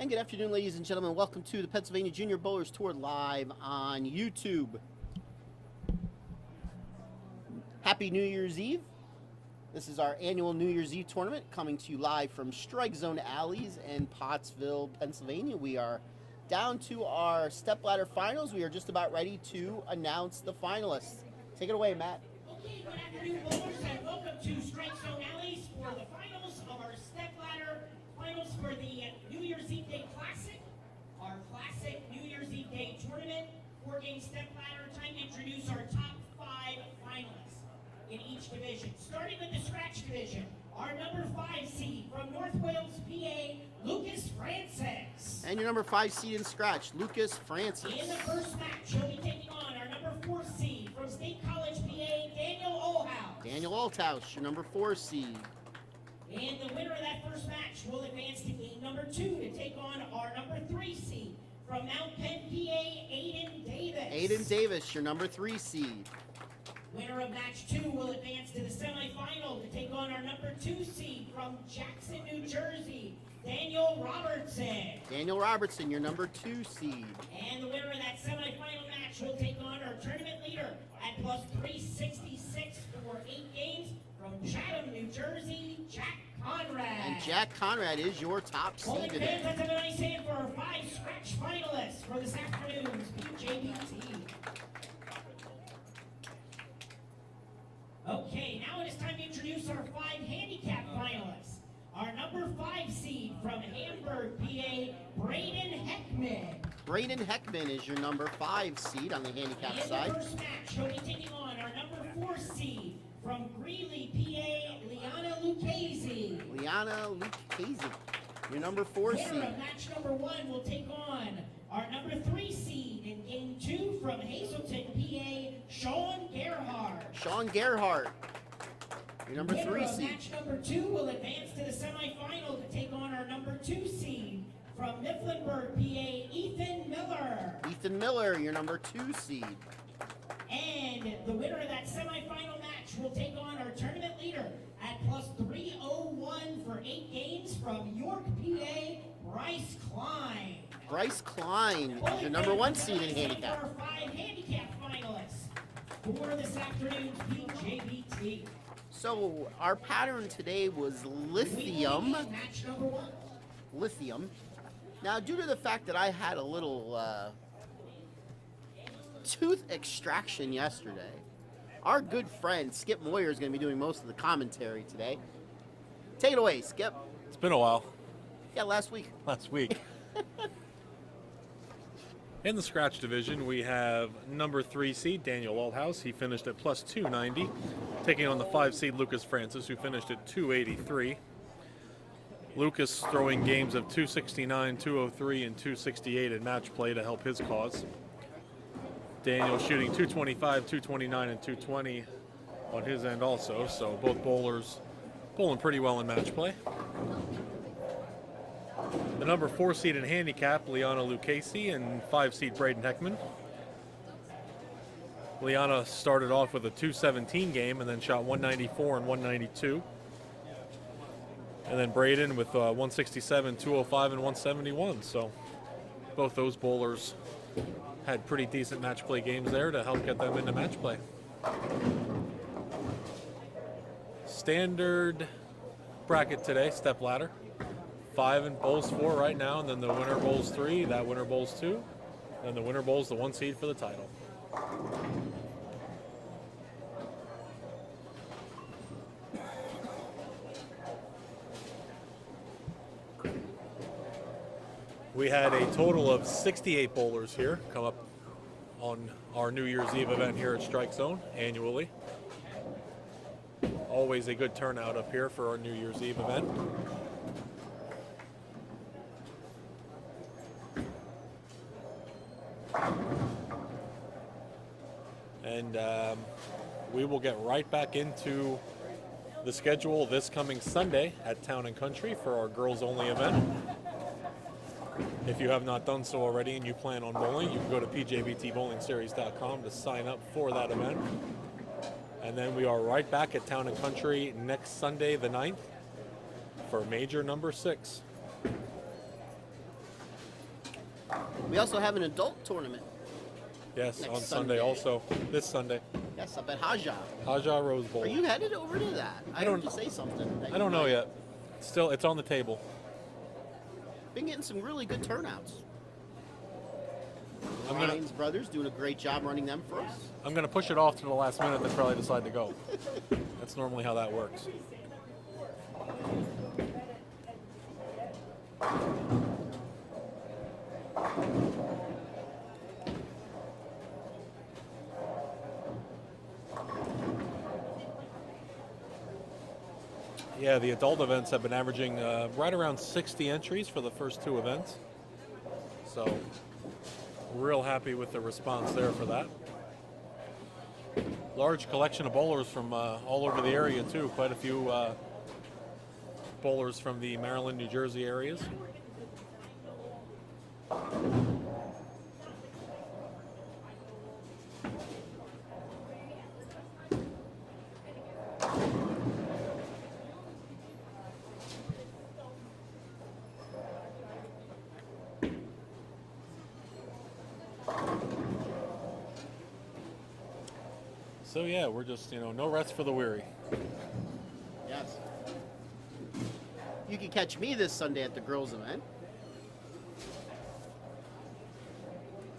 And good afternoon, ladies and gentlemen. Welcome to the Pennsylvania Junior Bowlers Tour live on YouTube. Happy New Year's Eve. This is our annual New Year's Eve tournament coming to you live from StrikeZone Alleys in Pottsville, Pennsylvania. We are down to our stepladder finals. We are just about ready to announce the finalists. Take it away, Matt. Okay, good afternoon, bowlers, and welcome to StrikeZone Alleys for the finals of our stepladder finals for the New Year's Eve Day Classic, our classic New Year's Eve Day tournament, 4-game stepladder. Time to introduce our top 5 finalists in each division. Starting with the scratch division, our number 5 seed from North Wales, PA, Lucas Francis. And your number 5 seed in scratch, Lucas Francis. In the first match, he'll be taking on our number 4 seed from State College, PA, Daniel Olhouse. Daniel Olhouse, your number 4 seed. And the winner of that first match will advance to game number 2 to take on our number 3 seed from Mount Penn, PA, Aiden Davis. Aiden Davis, your number 3 seed. Winner of match 2 will advance to the semifinal to take on our number 2 seed from Jackson, New Jersey, Daniel Robertson. Daniel Robertson, your number 2 seed. And the winner of that semifinal match will take on our tournament leader at plus 366 for 8 games from Chatham, New Jersey, Jack Conrad. And Jack Conrad is your top seed Bowling today. fans, let's have a nice hand for our 5 scratch finalists for this afternoon's PJBT. Okay, now it is time to introduce our 5 handicap finalists. Our number 5 seed from Hamburg, PA, Braden Heckman. Braden Heckman is your number 5 seed on the handicap In side. the first match, he'll be taking on our number 4 seed from Greeley, PA, Liana Lucchese. Liana Lucchese, your number 4 Winner seed. of match number 1 will take on our number 3 seed in game 2 from Hazleton, PA, Sean Gerhardt. Sean Gerhardt, your number Winner 3 of seed. match number 2 will advance to the semifinal to take on our number 2 seed from Mifflinburg, PA, Ethan Miller. Ethan Miller, your number 2 seed. And the winner of that semifinal match will take on our tournament leader at plus 301 for 8 games from York, PA, Bryce Klein. Bryce Klein is your number 1 seed in handicap. Our 5 handicap finalists for this afternoon's PJBT. So our pattern today was lithium. Match number 1. Lithium. Now, due to the fact that I had a little tooth extraction yesterday, our good friend Skip Moyer is going to be doing most of the commentary today. Take it away, Skip. It's been a while. Yeah, last week. In the scratch division, we have number 3 seed Daniel Olhouse. He finished at plus 290, taking on the 5 seed Lucas Francis, who finished at 283. Lucas throwing games of 269, 203, and 268 in match play to help his cause. Daniel shooting 225, 229, and 220 on his end also, so both bowlers bowling pretty well in match play. The number 4 seed in handicap, Liana Lucchese, and 5 seed Braden Heckman. Liana started off with a 217 game and then shot 194 and 192. And then Braden with 167, 205, and 171. So both those bowlers had pretty decent match play games there to help get them into match play. Standard bracket today, step ladder. 5 and bowls 4 right now, and then the winner bowls 3, that winner bowls 2, and the winner bowls the 1 seed for the title. We had a total of 68 bowlers here come up on our New Year's Eve event here at StrikeZone annually. Always a good turnout up here for our New Year's Eve event. And we will get right back into the schedule this coming Sunday at Town and Country for our girls only event. If you have not done so already and you plan on bowling, you can go to pjbtbowlingseries.com to sign up for that event. And then we are right back at Town and Country next Sunday, the 9th, for major number 6. We also have an adult tournament. Yes, Next on Sunday. Sunday also. This Sunday. Yes, up at Haja. Haja Rose Bowl. Are you headed over to that? I don't- heard you say something. that I you don't know might. yet. Still, it's on the table. Been getting some really good turnouts. I'm gonna- Ryan's brothers doing a great job running them for us. I'm going to push it off to the last minute then probably decide to go. That's normally how that works. Yeah, the adult events have been averaging right around 60 entries for the first 2 events. So, real happy with the response there for that. Large collection of bowlers from all over the area too. Quite a few bowlers from the Maryland, New Jersey areas. So yeah, we're just, no rest for the weary. Yes. You can catch me this Sunday at the girls' event.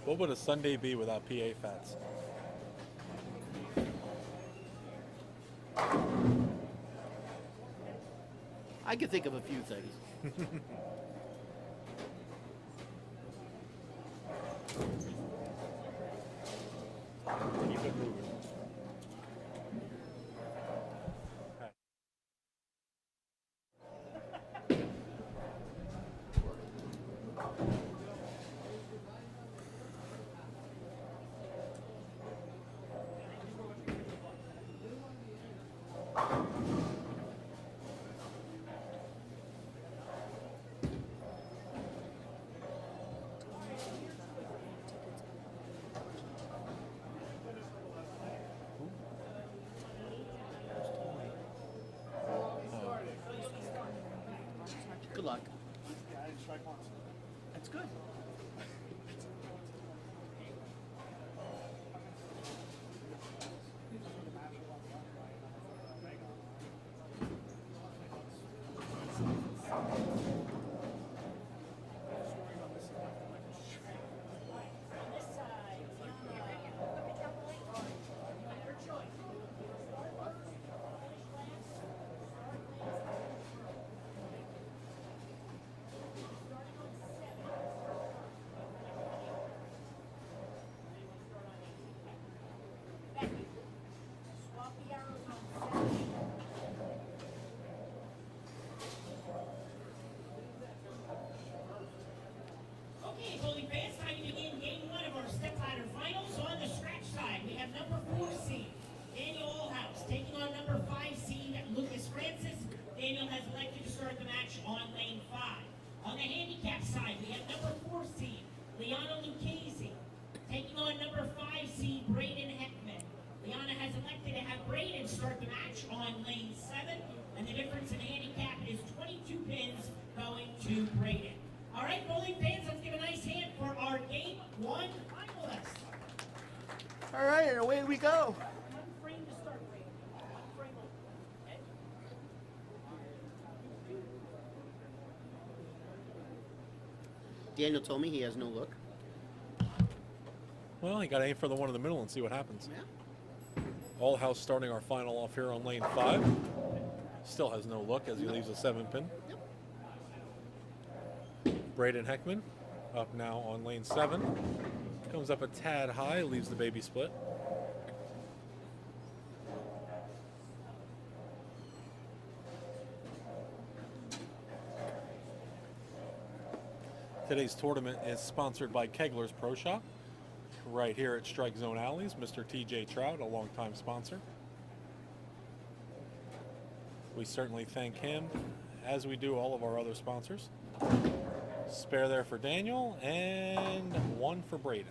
What would a Sunday be without PA Fats? I could think of a few things. Keep it moving. Good luck. That's good. Okay, bowling fans, time to begin game 1 of our stepladder finals. So on the scratch side, we have number 4 seed, Daniel Allhouse, taking on number 5 seed, Lucas Francis. Daniel has elected to start the match on lane 5. On the handicap side, we have number 4 seed, Liana Lucchese, taking on number 5 seed, Braden Heckman. Liana has elected to have Braden start the match on lane 7, and the difference in handicap is 22 pins going to Braden. All right, bowling fans, let's give a nice hand for our game 1 finalists. All right, and away we go. One frame to start, Braden. One frame only. Okay? Daniel told me he has no look. Well, you got to aim for the one in the middle and see what happens. Yeah. Allhouse starting our final off here on lane 5. Still has no look as he leaves a 7-pin. Braden Heckman up now on lane 7. Comes up a tad high, leaves the baby split. Today's tournament is sponsored by Kegler's Pro Shop, right here at StrikeZone Alleys. Mr. TJ Trout, a longtime sponsor. We certainly thank him, as we do all of our other sponsors. Spare there for Daniel, and 1 for Braden.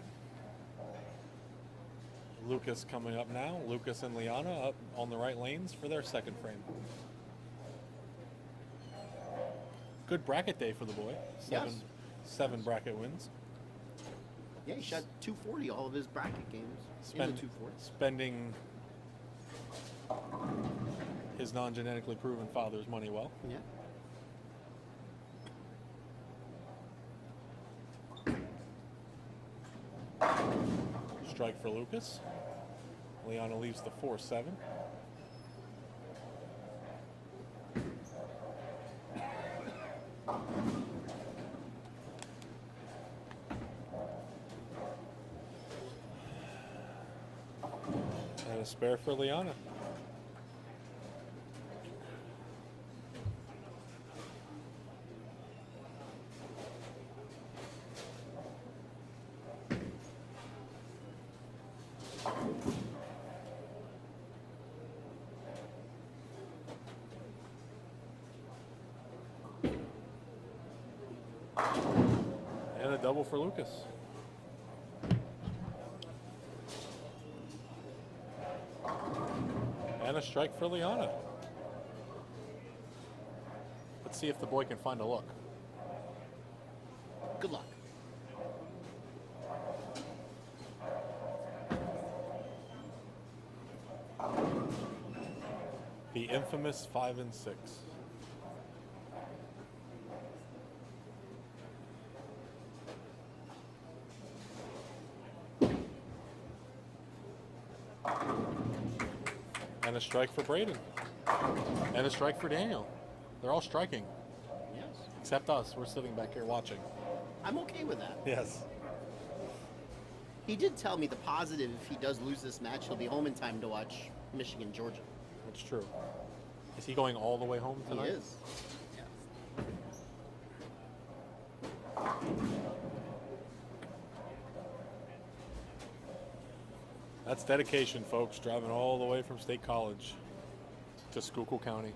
Lucas coming up now. Lucas and Liana up on the right lanes for their second frame. Good bracket day for the boy. Yes. 7 bracket wins. Yeah, he shot 240 all of his bracket games. In the 240. Spending his non-genetically proven father's money well. Yeah. Strike for Lucas. Liana leaves the 4-7. And a spare for Liana. And a double for Lucas. And a strike for Liana. Let's see if the boy can find a look. Good luck. The infamous 5 and 6. And a strike for Braden. And a strike for Daniel. They're all striking. Yes. Except us. We're sitting back here watching. I'm okay with that. Yes. He did tell me the positive, if he does lose this match, he'll be home in time to watch Michigan, Georgia. That's true. Is he going all the way home tonight? He is. Yeah. That's dedication, folks. Driving all the way from State College to Schuylkill County.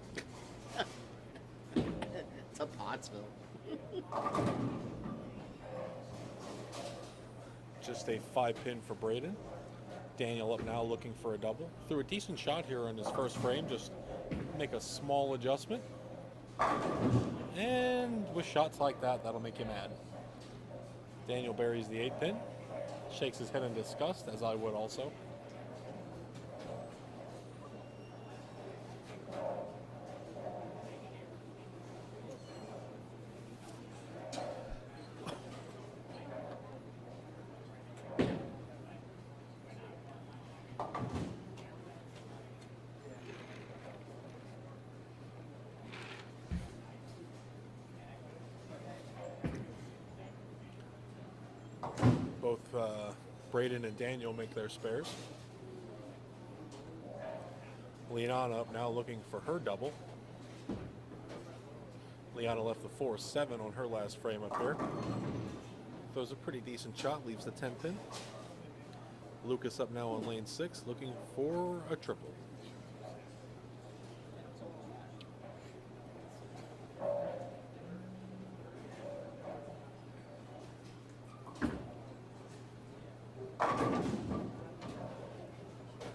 To Pottsville. Just a 5-pin for Braden. Daniel up now looking for a double. Threw a decent shot here on his first frame. Just make a small adjustment. And with shots like that, that'll make you mad. Daniel buries the 8-pin. Shakes his head in disgust, as I would also. Both Braden and Daniel make their spares. Liana up now looking for her double. Liana left the 4-7 on her last frame up here. Throws a pretty decent shot, leaves the 10-pin. Lucas up now on lane 6 looking for a triple.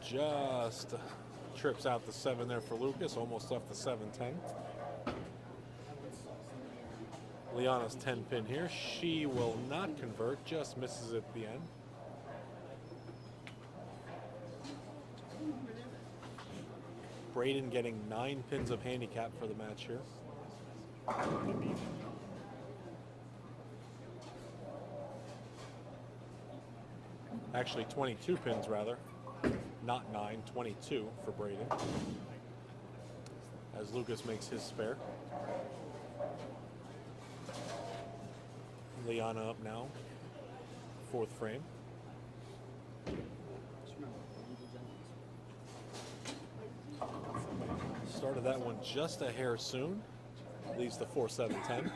Just trips out the 7 there for Lucas, almost left the 7-10. Liana's 10-pin here. She will not convert, just misses at the end. Braden getting 9 pins of handicap for the match here. Actually 22 pins rather. Not 9, 22 for Braden. As Lucas makes his spare. Liana up now. 4th frame. Started that one just a hair soon. Leaves the 4-7-10.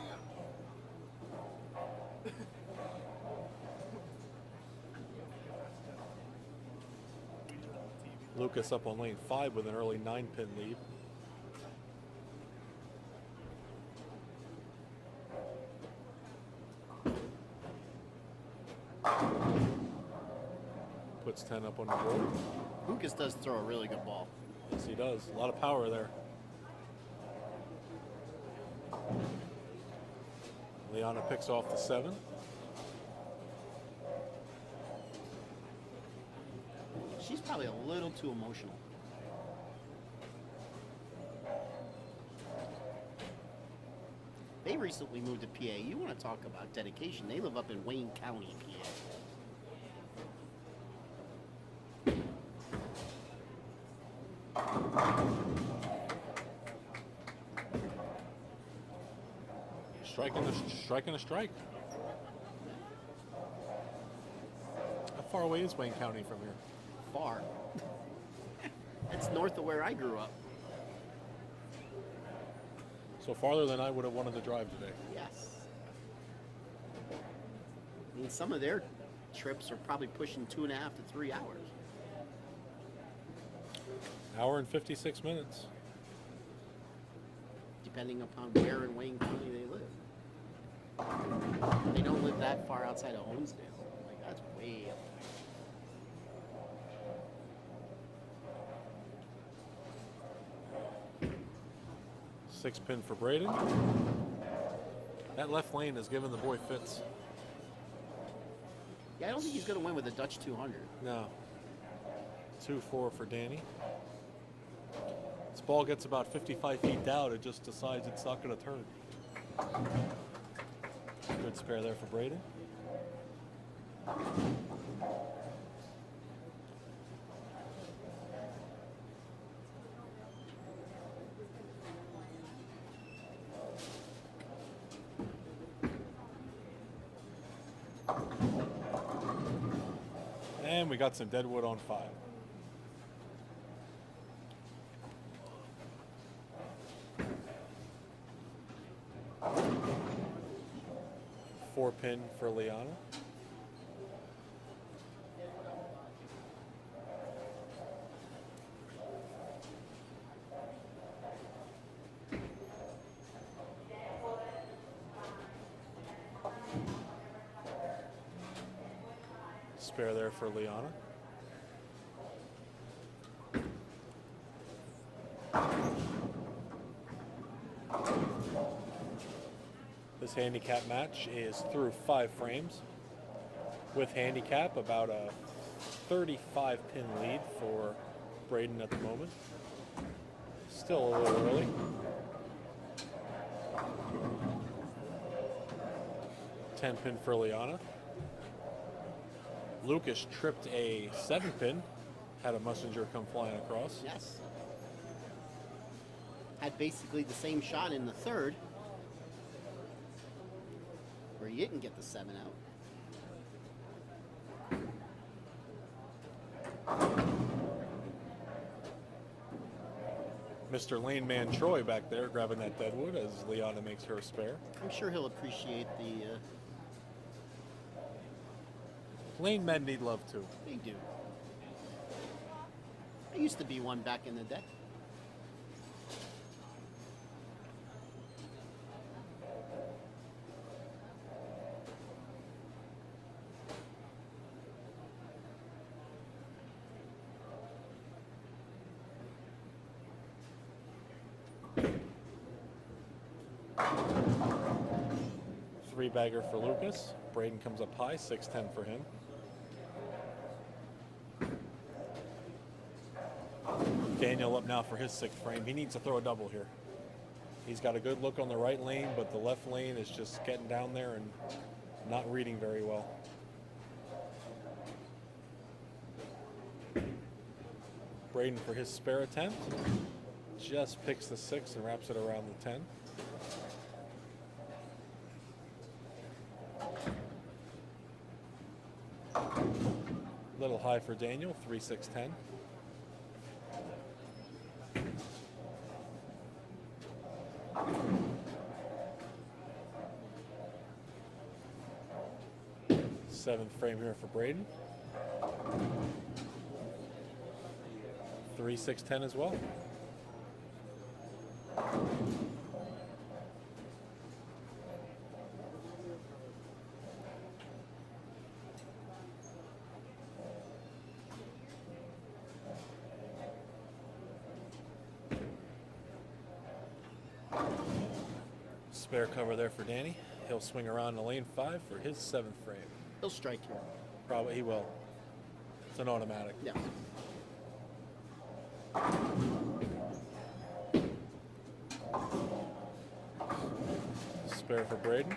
Lucas up on lane 5 with an early 9-pin lead. Puts 10 up on the board. Lucas does throw a really good ball. Yes, he does. A lot of power there. Liana picks off the 7. Probably a little too emotional. They recently moved to PA. You want to talk about dedication. They live up in Wayne County, PA. Striking a strike. How far away is Wayne County from here? Far. It's north of where I grew up. So farther than I would have wanted to drive today. Yes. I mean, some of their trips are probably pushing 2.5 to 3 hours. Hour and 56 minutes. Depending upon where in Wayne County they live. They don't live that far outside of Honesdale. Like, that's way up there. 6-pin for Braden. That left lane has given the boy fits. Yeah, I don't think he's going to win with a Dutch 200. No. 2-4 for Danny. This ball gets about 55 feet down. It just decides it's not going to turn. Good spare there for Braden. And we got some deadwood on 5. Four-pin for Liana. Spare there for Liana. This handicap match is through 5 frames. With handicap, about a 35-pin lead for Braden at the moment. Still a little early. Ten-pin for Liana. Lucas tripped a 7-pin. Had a messenger come flying across. Yes. Had basically the same shot in the third, where he didn't get the 7 out. Mr. Lane Man Troy back there grabbing that deadwood as Liana makes her spare. I'm sure he'll appreciate the... Lane men need love too. They do. I used to be one back in the day. Three-bagger for Lucas. Braden comes up high, 6-10 for him. Daniel up now for his 6th frame. He needs to throw a double here. He's got a good look on the right lane, but the left lane is just getting down there and not reading very well. Braden for his spare attempt. Just picks the 6 and wraps it around the 10. Little high for Daniel, 3-6-10. Seventh frame here for Braden. 3-6-10 as well. Spare cover there for Danny. He'll swing around to lane 5 for his 7th frame. He'll strike here. Probably he will. It's an automatic. Yeah. Spare for Braden.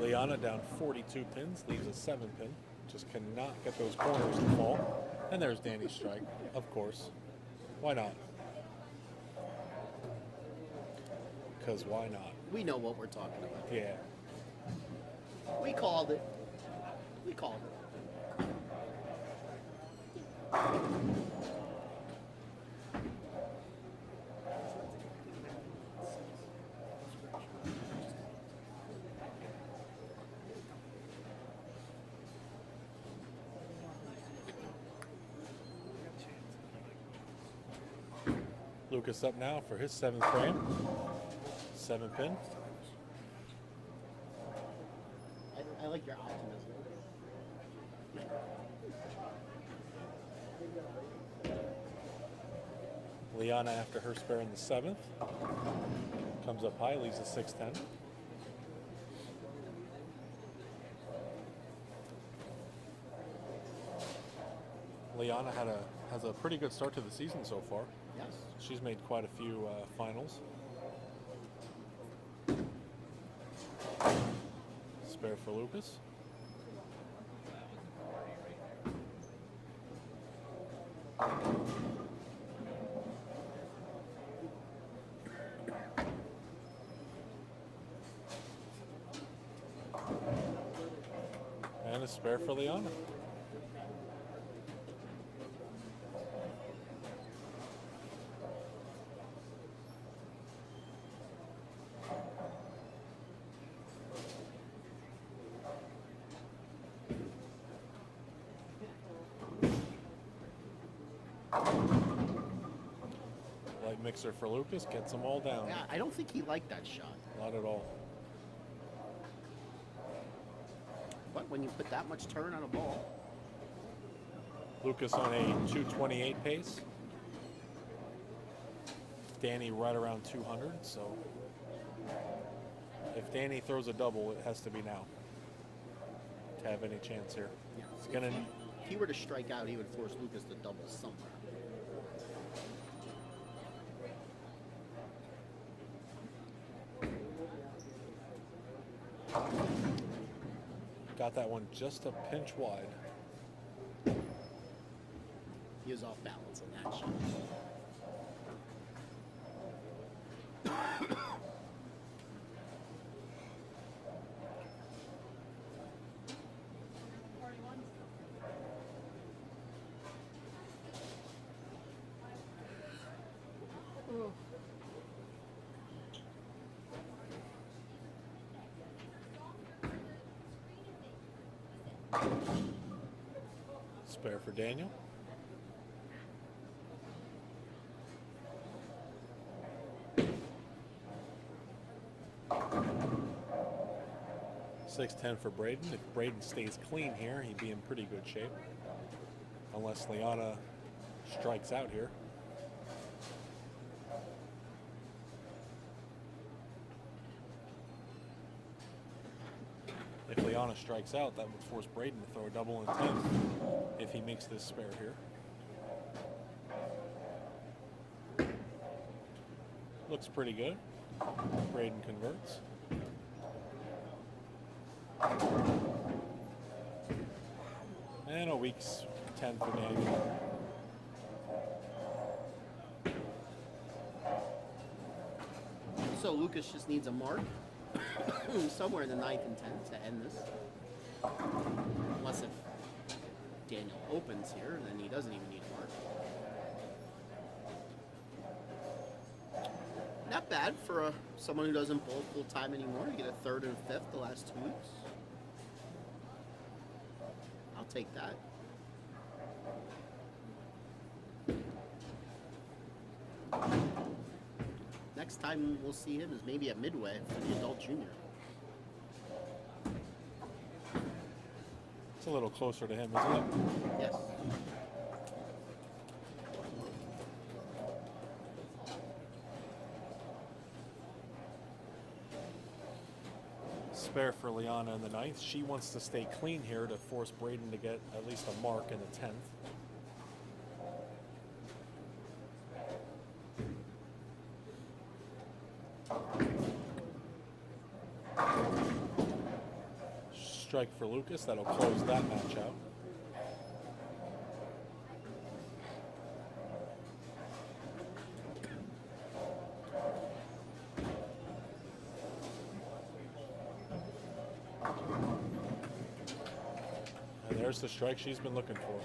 Liana down 42 pins, leaves a 7 pin. Just cannot get those corners to fall. And there's Danny's strike, of course. Why not? Because why not? We know what we're talking about. Yeah. We called it. We called it. Lucas up now for his 7th frame. 7 pin. I like your optimism. Liana after her spare in the 7th. Comes up high, leaves a 6-10. Liana has a pretty good start to the season so far. Yes. She's made quite a few finals. Spare for Lucas. And a spare for Liana. Light mixer for Lucas, gets them all down. Yeah, I don't think he liked that shot. Not at all. But when you put that much turn on a ball, Lucas on a 228 pace. Danny right around 200, so if Danny throws a double, it has to be now to have any chance here. yeah, It's gonna. if he were to strike out, he would force Lucas to double somewhere. Got that one just a pinch wide. He was off balance on that shot. Spare for Daniel. $6.10 for Braden. If Braden stays clean here, he'd be in pretty good shape. Unless Liana strikes out here. If Liana strikes out, that would force Braden to throw a double in 10th if he makes this spare here. Looks pretty good. Braden converts. And a week's 10 for Daniel. So Lucas just needs a mark somewhere in the 9th and 10th to end this. Unless if Daniel opens here, then he doesn't even need a mark. Not bad for someone who doesn't bowl full time anymore. You get a 3rd and 5th the last 2 weeks. I'll take that. Next time we'll see him is maybe at Midway for the adult junior. It's a little closer to him, isn't it? Yes. Spare for Liana in the 9th. She wants to stay clean here to force Braden to get at least a mark in the 10th. Strike for Lucas. That'll close that match out. And there's the strike she's been looking for.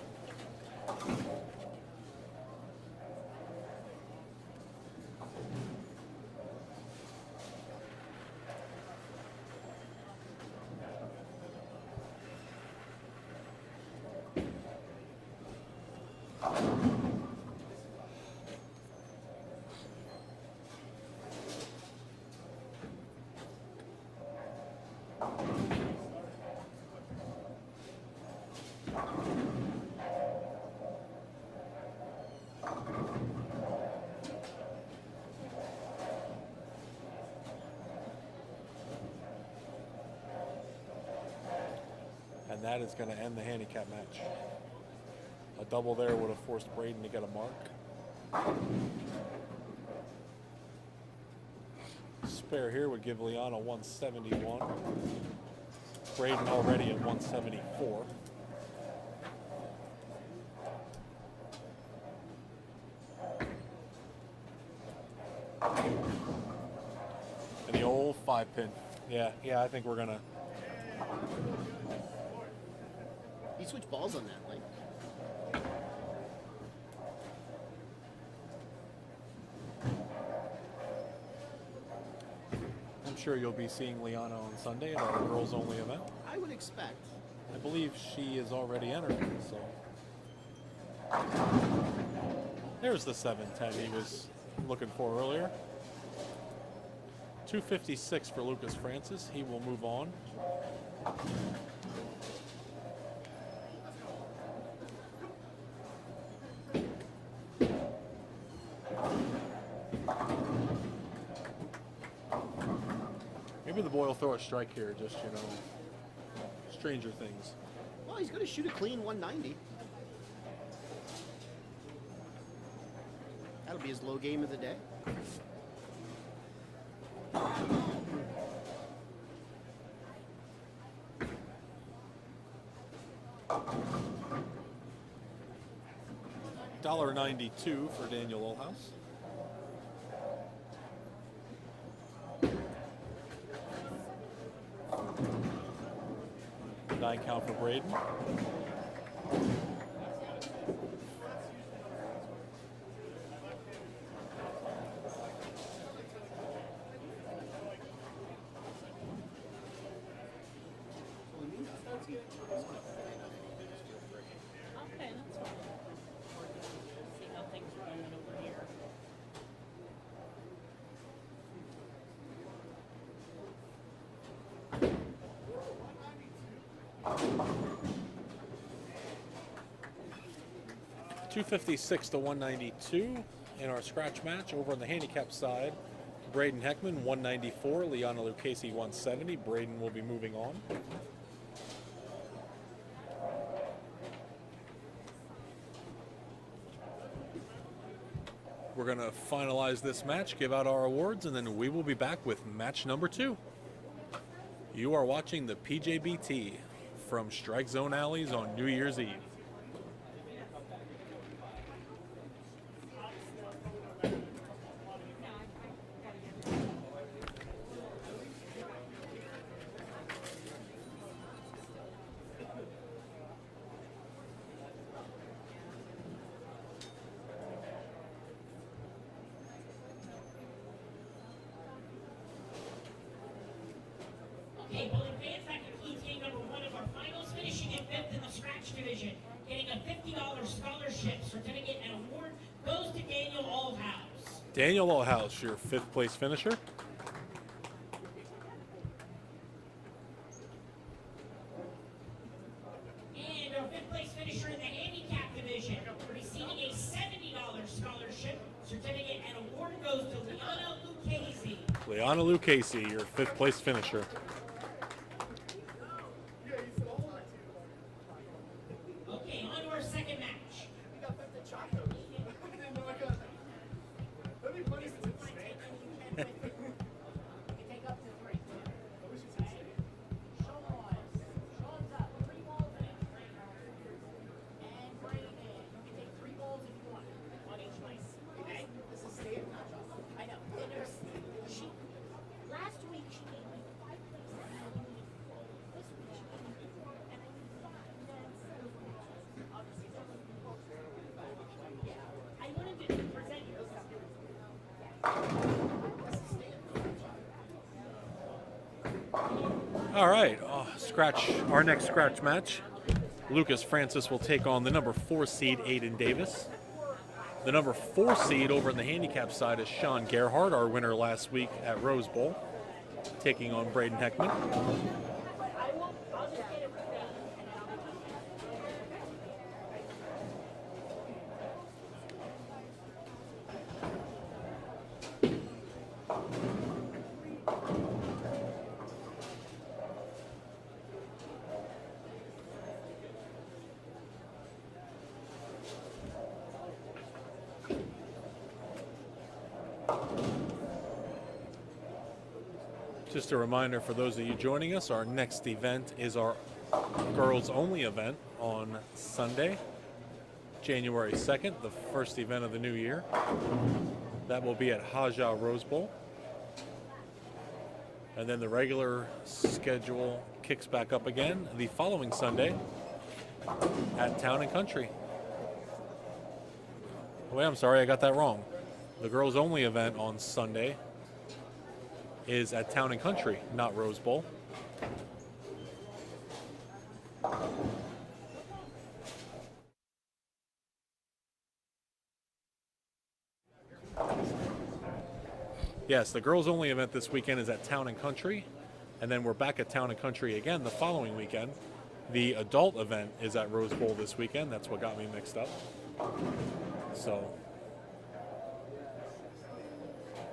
And that is going to end the handicap match. A double there would have forced Braden to get a mark. Spare here would give Liana 171. Braden already at 174. And the old 5-pin. Yeah, I think we're going to... He switched balls on that, like. I'm sure you'll be seeing Liana on Sunday at our girls only event. I would expect. I believe she is already entered, so. There's the 710 he was looking for earlier. 256 for Lucas Francis. He will move on. Maybe the boy will throw a strike here, just, you know, stranger things. Well, he's going to shoot a clean 190. That'll be his low game of the day. $1.92 for Daniel Olhouse. Nine count for Braden. Okay, that's fine. See how things are going over here. $256 to 192 in our scratch match. Over on the handicap side, Braden Heckman 194, Liana Lucchesi 170. Braden will be moving on. We're going to finalize this match, give out our awards, and then we will be back with match number 2. You are watching the PJBT from StrikeZone Alleys on New Year's Eve. Okay, well, advance that concludes game number 1 of our finals, finishing in 5th in the scratch division, getting a $50 scholarship certificate and award goes to Daniel Olhouse. Daniel Olhouse, your 5th place finisher. Keanu Lucchese, your 5th place finisher. Okay, on to our second match. All right, our next scratch match. Lucas Francis will take on the number 4 seed Aiden Davis. The number 4 seed over on the handicap side is Sean Gerhardt, our winner last week at Rose Bowl, taking on Braden Heckman. Just a reminder for those of you joining us, our next event is our girls only event on Sunday, January 2nd, the first event of the new year. That will be at Haja Rose Bowl. And then the regular schedule kicks back up again the following Sunday at Town and Country. Wait, I'm sorry, I got that wrong. The girls only event on Sunday is at Town and Country, not Rose Bowl. Yes, the girls only event this weekend is at Town and Country, and then we're back at Town and Country again the following weekend. The adult event is at Rose Bowl this weekend. That's what got me mixed up. So,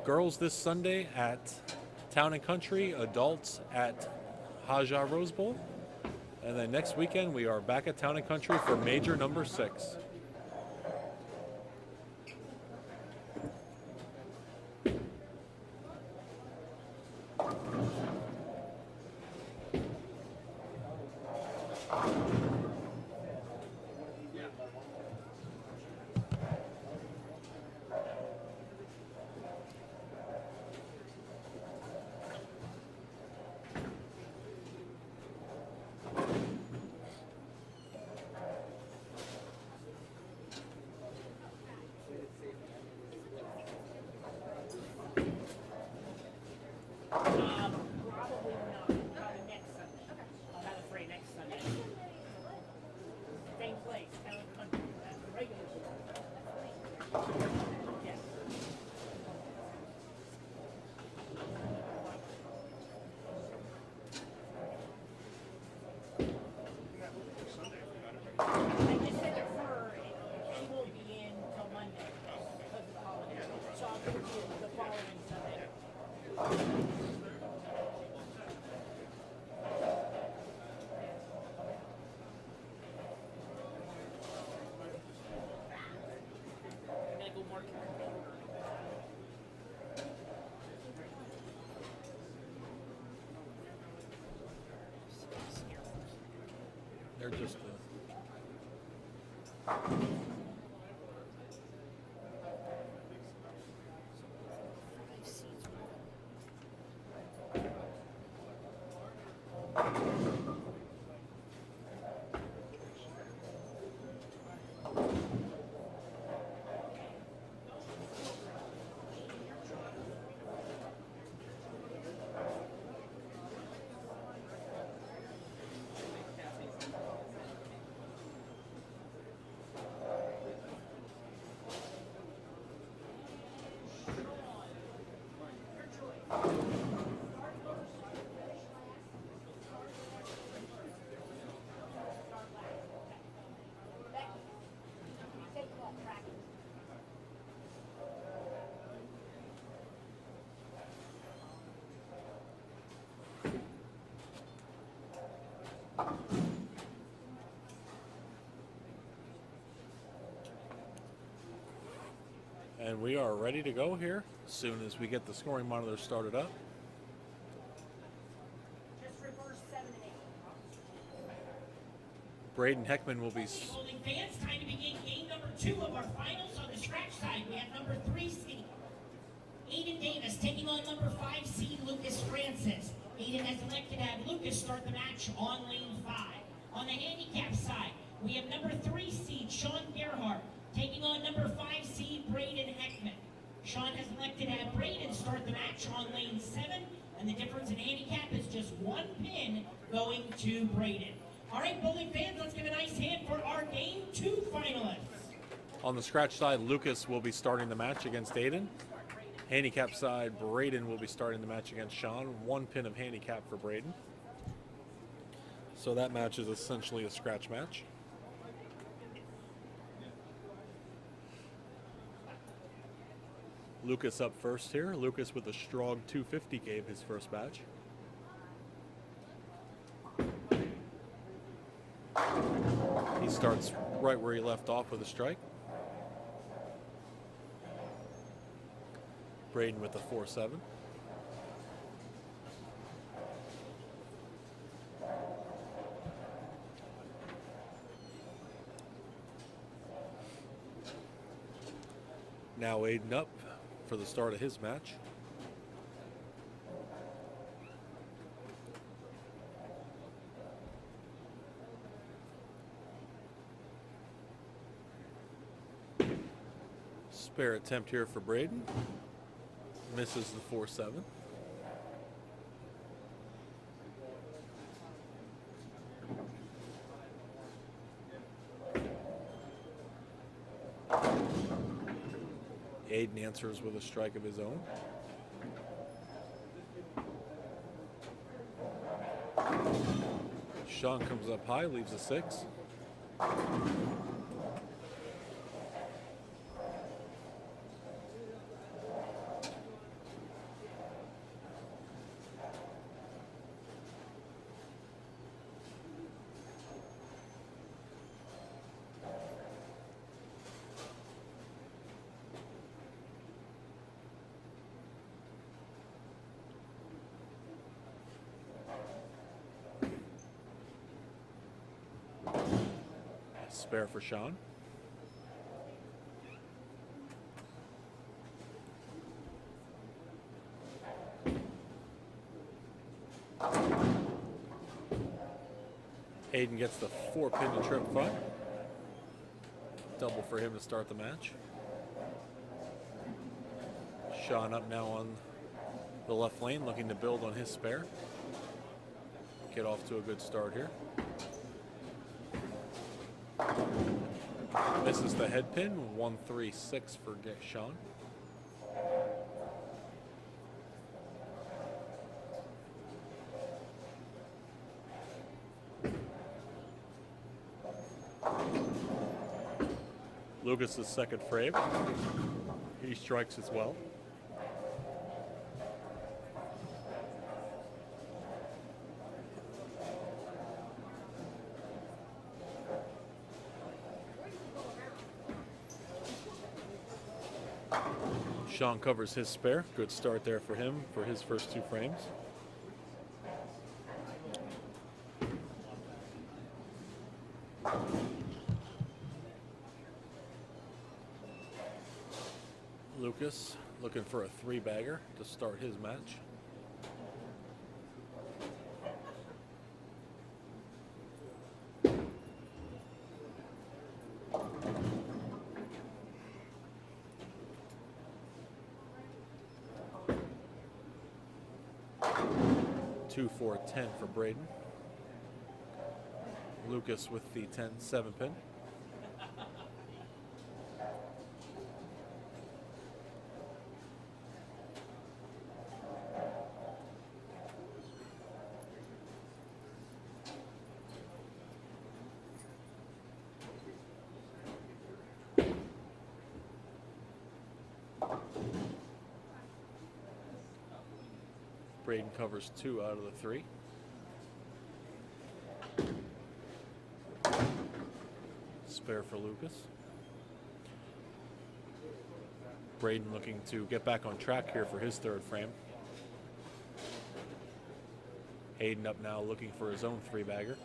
girls this Sunday at Town and Country, adults at Haja Rose Bowl. And then next weekend we are back at Town and Country for major number 6. They're just And we are ready to go here as soon as we get the scoring monitor started up. Just reverse 7 and 8. Braden Heckman will be... Holding fans, time to begin game number 2 of our finals. On the scratch side, we have number 3 seed Aiden Davis taking on number 5 seed Lucas Francis. Aiden has elected to have Lucas start the match on lane 5. On the handicap side, we have number 3 seed Sean Gerhardt taking on number 5 seed Braden Heckman. Sean has elected to have Braden start the match on lane 7, and the difference in handicap is just 1 pin going to Braden. All right, bowling fans, let's give a nice hand for our game 2 finalists. On the scratch side, Lucas will be starting the match against Aiden. Handicap side, Braden will be starting the match against Sean. 1 pin of handicap for Braden. So that match is essentially a scratch match. Lucas up first here. Lucas with a strong 250 gave his first match. He starts right where he left off with a strike. Braden with the 4-7. Now Aiden up for the start of his match. Spare attempt here for Braden. Misses the 4-7. Aiden answers with a strike of his own. Sean comes up high, leaves a 6. Spare for Sean. Aiden gets the 4-pin to trip front. Double for him to start the match. Sean up now on the left lane, looking to build on his spare. Get off to a good start here. Misses the head pin, 1-3-6 for Sean. Lucas's second frame. He strikes as well. Sean covers his spare. Good start there for him for his first 2 frames. Lucas looking for a 3-bagger to start his match. Two, 4, 10 for Braden. Lucas with the 10-7 pin. Braden covers 2 out of the 3. Spare for Lucas. Braden looking to get back on track here for his third frame. Hayden up now looking for his own three-bagger.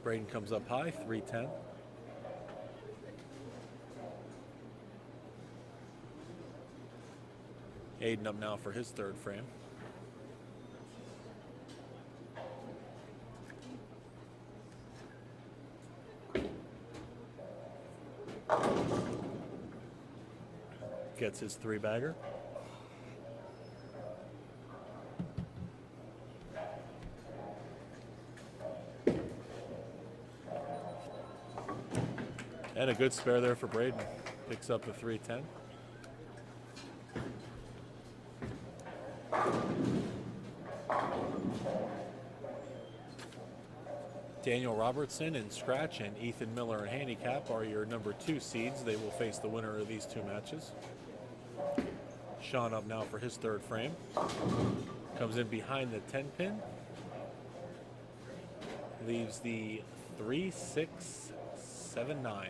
Braden comes up high, 310. Hayden up now for his third frame. Gets his three-bagger. And a good spare there for Braden. Picks up the 310. Daniel Robertson in scratch and Ethan Miller in handicap are your number 2 seeds. They will face the winner of these 2 matches. Sean up now for his third frame. Comes in behind the 10 pin. Leaves the 3, 6, 7, 9.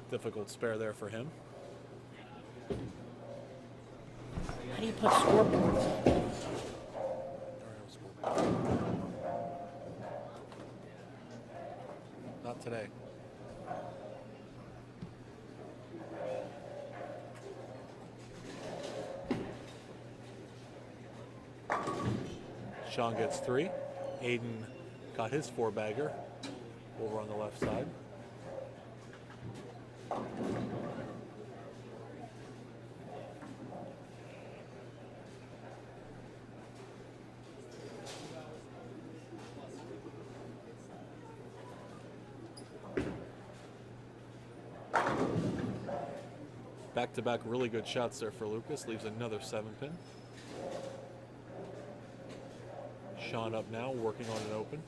Difficult spare there for him. How do you put scoreboards? Not today. Sean gets 3. Aiden got his 4-bagger over on the left side. Back-to-back really good shots there for Lucas. Leaves another 7-pin. Sean up now, working on an open.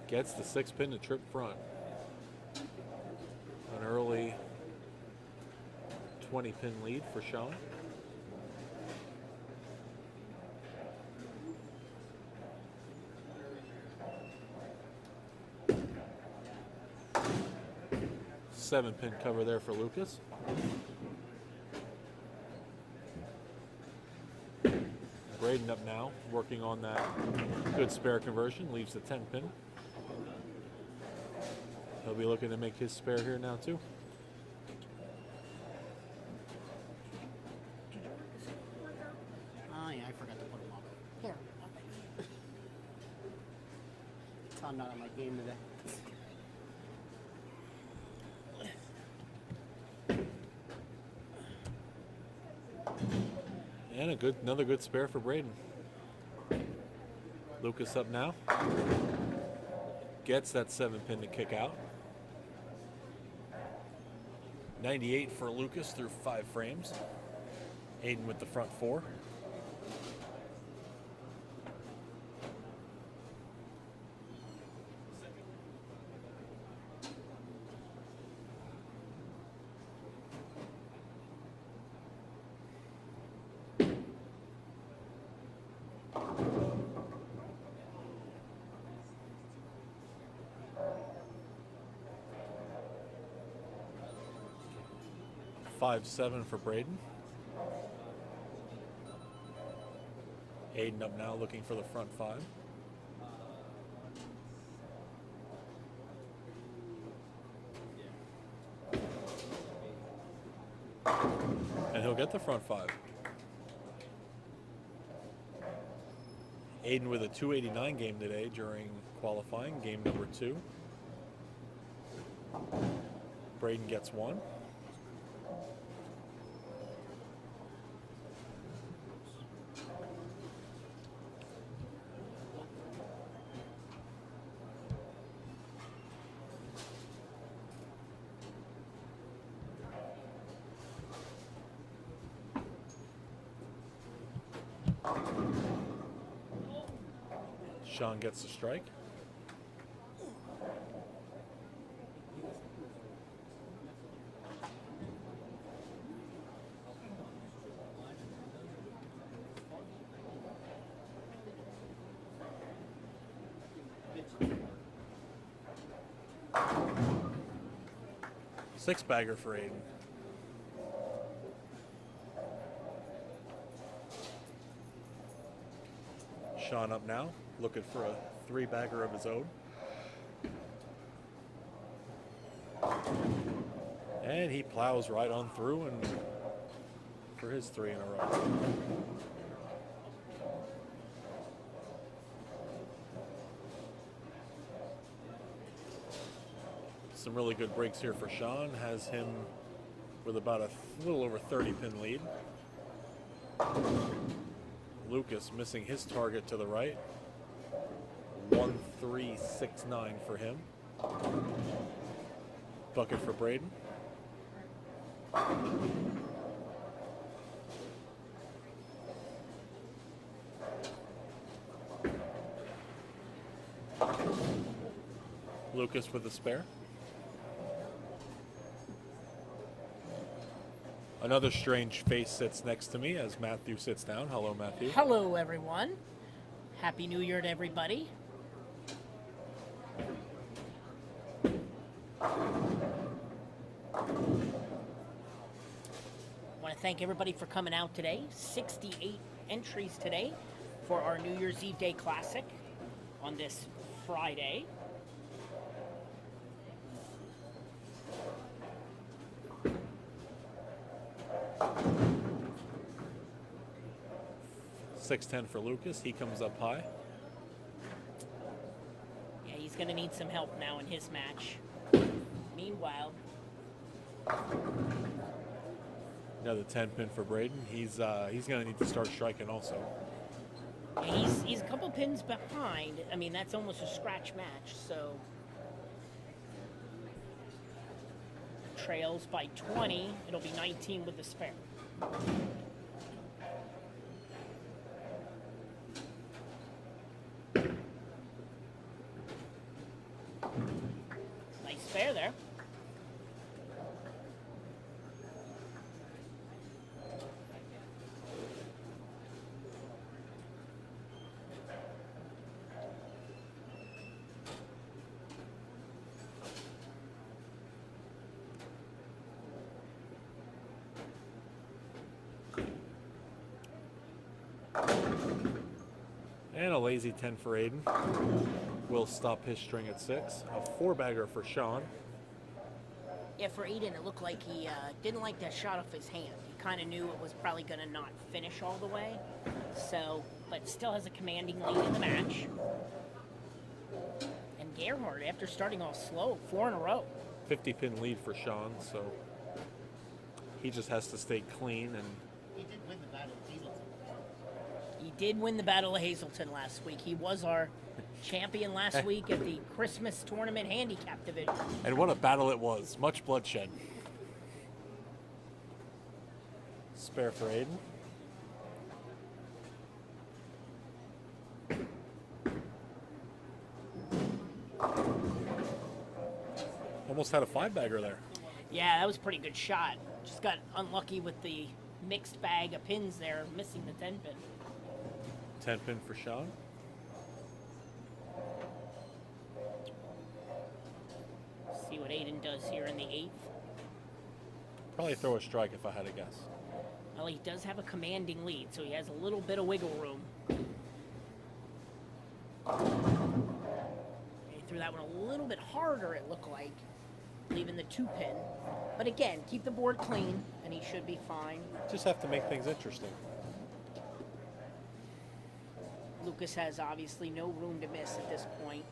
Gets the 6-pin to trip front. An early 20-pin lead for Sean. 7-pin cover there for Lucas. Braden up now, working on that good spare conversion, leaves the 10-pin. He'll be looking to make his spare here now too. Oh yeah, I forgot to put them up. Here. I'm not on my game today. And another good spare for Braden. Lucas up now. Gets that 7-pin to kick out. 98 for Lucas through 5 frames. Aiden with the front 4. Five, 7 for Braden. Aiden up now looking for the front 5. And he'll get the front 5. Aiden with a 289 game today during qualifying, game number 2. Braden gets 1. Sean gets the strike. 6-bagger for Aiden. Sean up now, looking for a 3-bagger of his own. And he plows right on through and for his 3 in a row. Some really good breaks here for Sean. Has him with about a little over 30-pin lead. Lucas missing his target to the right. 1-3-6-9 for him. Bucket for Braden. Lucas with the spare. Another strange face sits next to me as Matthew sits down. Hello, Matthew. Hello, everyone. Happy New Year to everybody. I want to thank everybody for coming out today. 68 entries today for our New Year's Eve Day Classic on this Friday. .610 for Lucas. He comes up high. Yeah, he's going to need some help now in his match. Meanwhile, Another 10-pin for Braden. He's going to need to start striking also. yeah, he's a couple pins behind. I mean, that's almost a scratch match, so trails by 20. It'll be 19 with the spare. Nice spare there. And a lazy 10 for Aiden. Will stop his string at 6. A 4-bagger for Sean. Yeah, for Aiden, it looked like he didn't like that shot off his hand. He kind of knew it was probably going to not finish all the way. So, but still has a commanding lead in the match. And Gerhard, after starting off slow, 4 in a row. 50-pin lead for Sean, so he just has to stay clean. And He did win the battle of Hazleton. He did win the Battle of Hazleton last week. He was our champion last week at the Christmas tournament handicap division. and what a battle it was. Much bloodshed. Spare for Aiden. Almost had a 5-bagger there. Yeah, that was a pretty good shot. Just got unlucky with the mixed bag of pins there, missing the 10 pin. 10-pin for Sean. See what Aiden does here in the 8th. Probably throw a strike if I had to guess. Well, he does have a commanding lead, so he has a little bit of wiggle room. He threw that one a little bit harder, it looked like, leaving the 2 pin. But again, keep the board clean, and he should be fine. Just have to make things interesting. Lucas has obviously no room to miss at this point.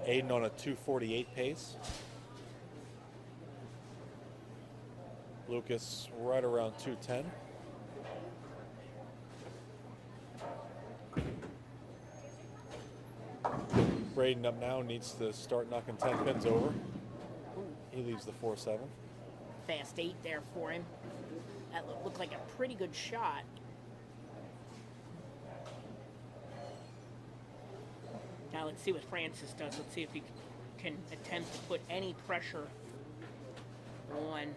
Aiden on a 248 pace. Lucas right around 210. Braden up now needs to start knocking 10 pins over. He leaves the 4-7. Fast 8 there for him. That looked like a pretty good shot. Now let's see what Francis does. Let's see if he can attempt to put any pressure on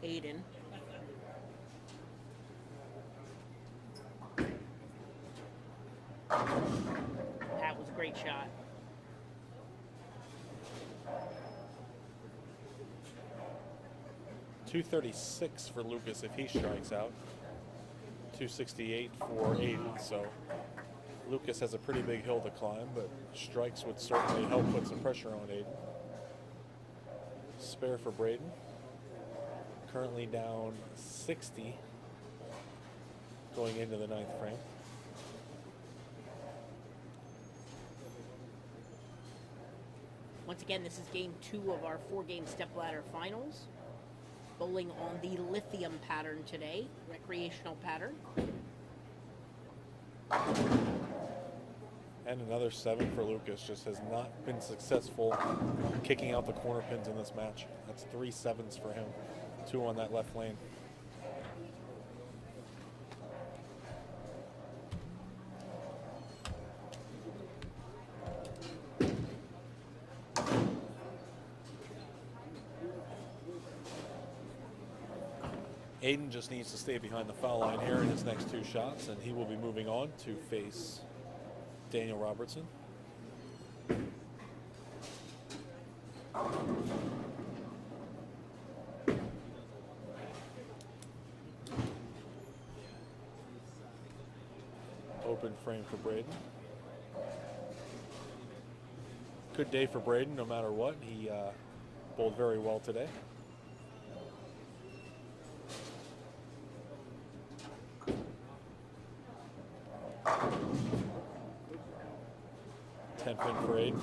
Aiden. That was a great shot. 236 for Lucas if he strikes out. 268 for Aiden. So Lucas has a pretty big hill to climb, but strikes would certainly help put some pressure on Aiden. Spare for Braden. Currently down 60 going into the 9th frame. Once again, this is game 2 of our 4-game stepladder finals. Bowling on the Lithium pattern today, recreational pattern. And another 7 for Lucas. Just has not been successful kicking out the corner pins in this match. That's 3 7s for him. 2 on that left lane. Aiden just needs to stay behind the foul line here in his next 2 shots, and he will be moving on to face Daniel Robertson. Open frame for Braden. Good day for Braden no matter what. He bowled very well today. Pin for Aiden.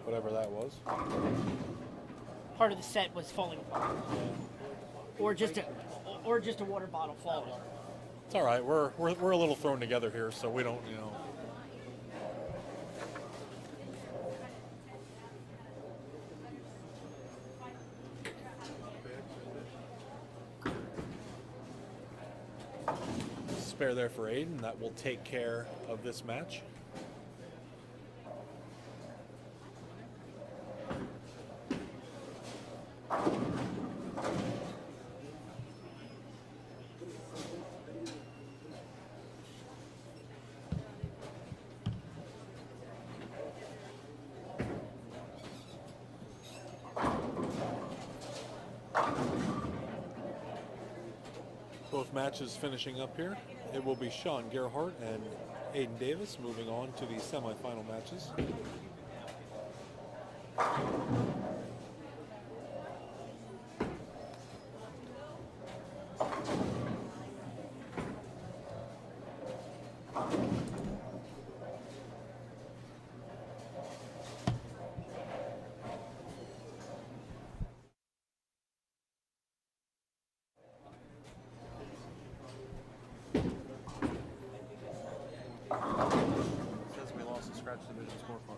Whatever that was. Part of the set was falling apart. Yeah. Or just a water bottle falling. It's all right. We're a little thrown together here, so we don't, you know. Spare there for Aiden. That will take care of this match. Both matches finishing up here. It will be Sean Gerhardt and Aiden Davis moving on to the semifinal matches.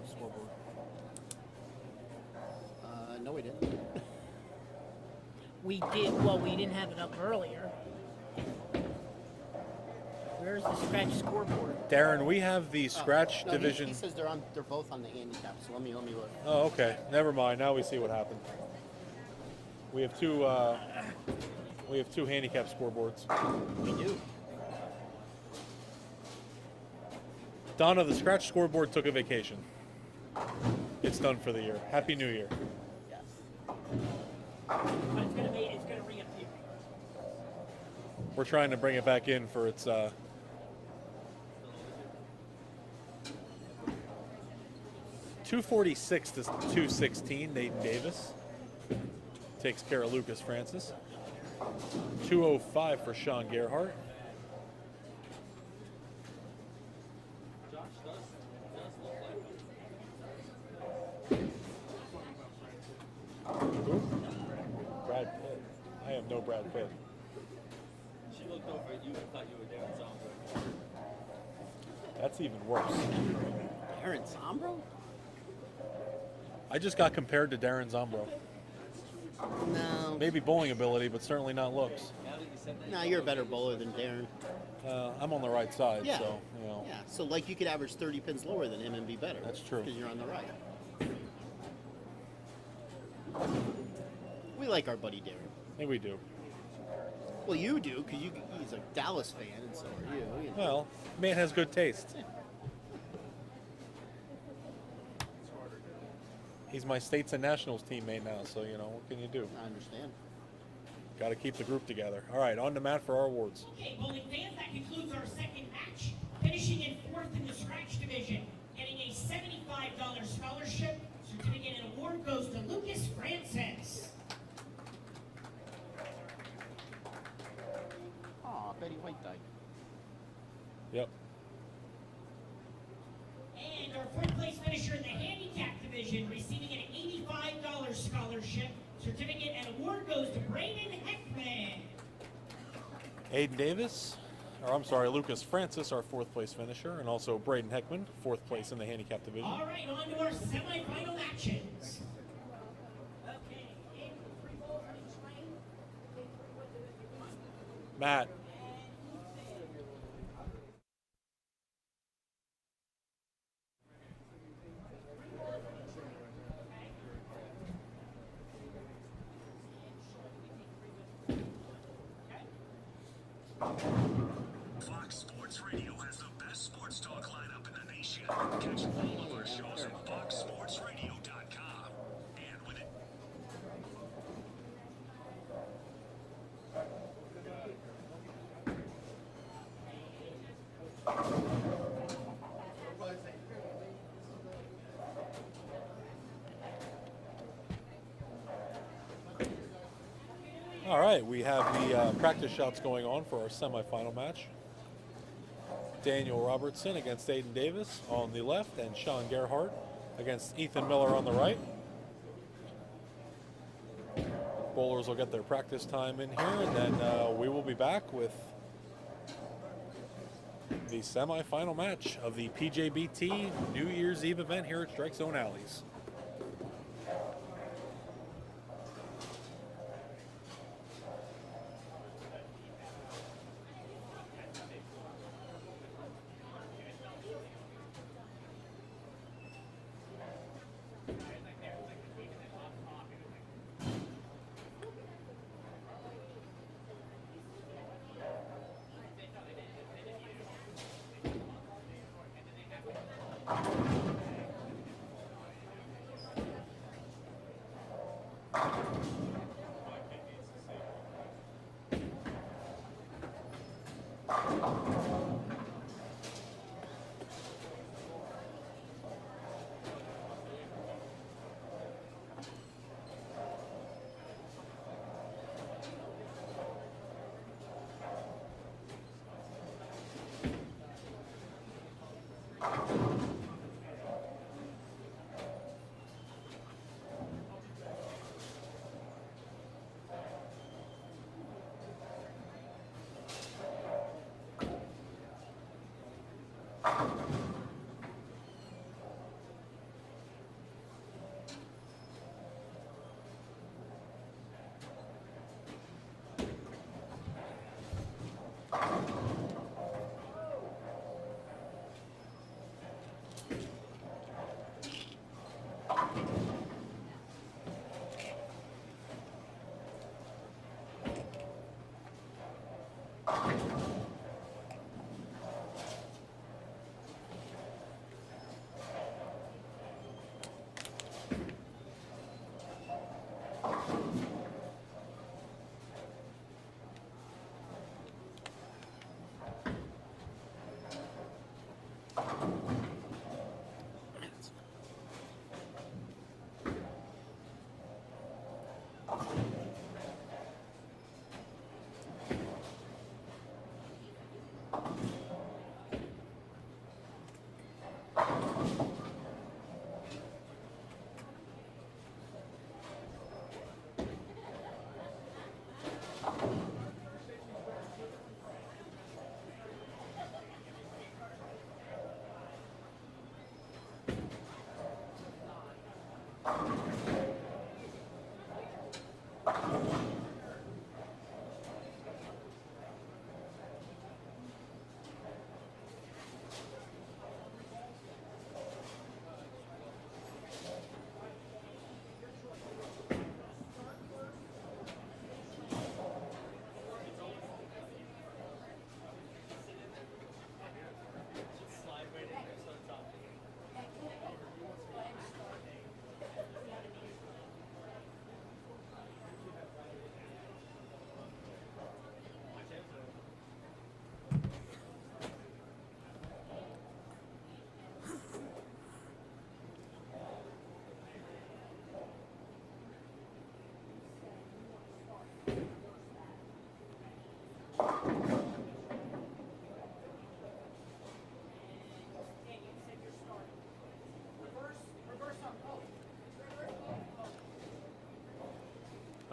Scoreboard. No, we didn't. We did, well, we didn't have it up earlier. Where's the scratch scoreboard? Darren, we have the scratch No, division. He says they're both on the handicap. So let me look. Oh, okay. Never mind. Now we see what happened. We have two handicap scoreboards. We do. Donna, the scratch scoreboard took a vacation. It's done for the year. Happy New Year. Yes. But it's gonna reappear. We're trying to bring it back in for its 246 to 216. Nathan Davis takes care of Lucas Francis. 205 for Sean Gerhardt. Brad Pitt. I have no Brad Pitt. She looked over at you and thought you were Darren Zombro. That's even worse. Aaron Sombro? I just got compared to Darren Zombro. No. Maybe bowling ability, but certainly not looks. Now that you said that, No, you're a better bowler than Darren. I'm on the right side, Yeah. so, you know. Yeah. So like you could average 30 pins lower than him and be better. That's true. Because you're on the right. We like our buddy Darren. I think we do. Well, you do, because he's a Dallas fan, and so are you. You know. Well, man has good taste. He's my states and nationals teammate now, so you know what can you do? I understand. Got to keep the group together. All right, on to Matt for our awards. Okay, bowling fans, that concludes our second match. Finishing in fourth in the scratch division, getting a $75 scholarship certificate and award goes to Lucas Francis. Aw, Betty White died. Yep. And our fourth place finisher in the handicap division, receiving an $85 scholarship certificate and award goes to Brayden Heckman. Aiden Davis, or I'm sorry, Lucas Francis, our fourth place finisher, and also Braden Heckman, fourth place in the handicap division. All right, on to our semifinal matches. Okay, Matt. Fox Sports Radio has the best sports talk lineup in the nation. Catch all of our shows at foxsportsradio.com. And with it. All right, we have the practice shots going on for our semifinal match. Daniel Robertson against Aiden Davis on the left, and Sean Gerhardt against Ethan Miller on the right. Bowlers will get their practice time in here, and then we will be back with the semifinal match of the PJBT New Year's Eve event here at StrikeZone Alleys.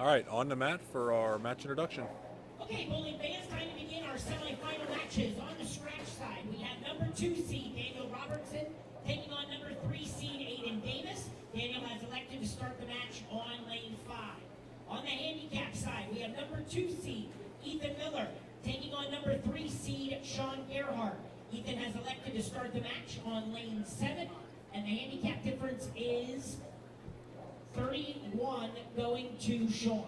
All right, on the mat for our match introduction. Okay, bowling fans, time to begin our semifinal matches. On the scratch side, we have number 2 seed Daniel Robertson taking on number 3 seed Aiden Davis. Daniel has elected to start the match on lane 5. On the handicap side, we have number 2 seed Ethan Miller taking on number 3 seed Sean Gerhardt. Ethan has elected to start the match on lane 7, and the handicap difference is 31 going to Sean.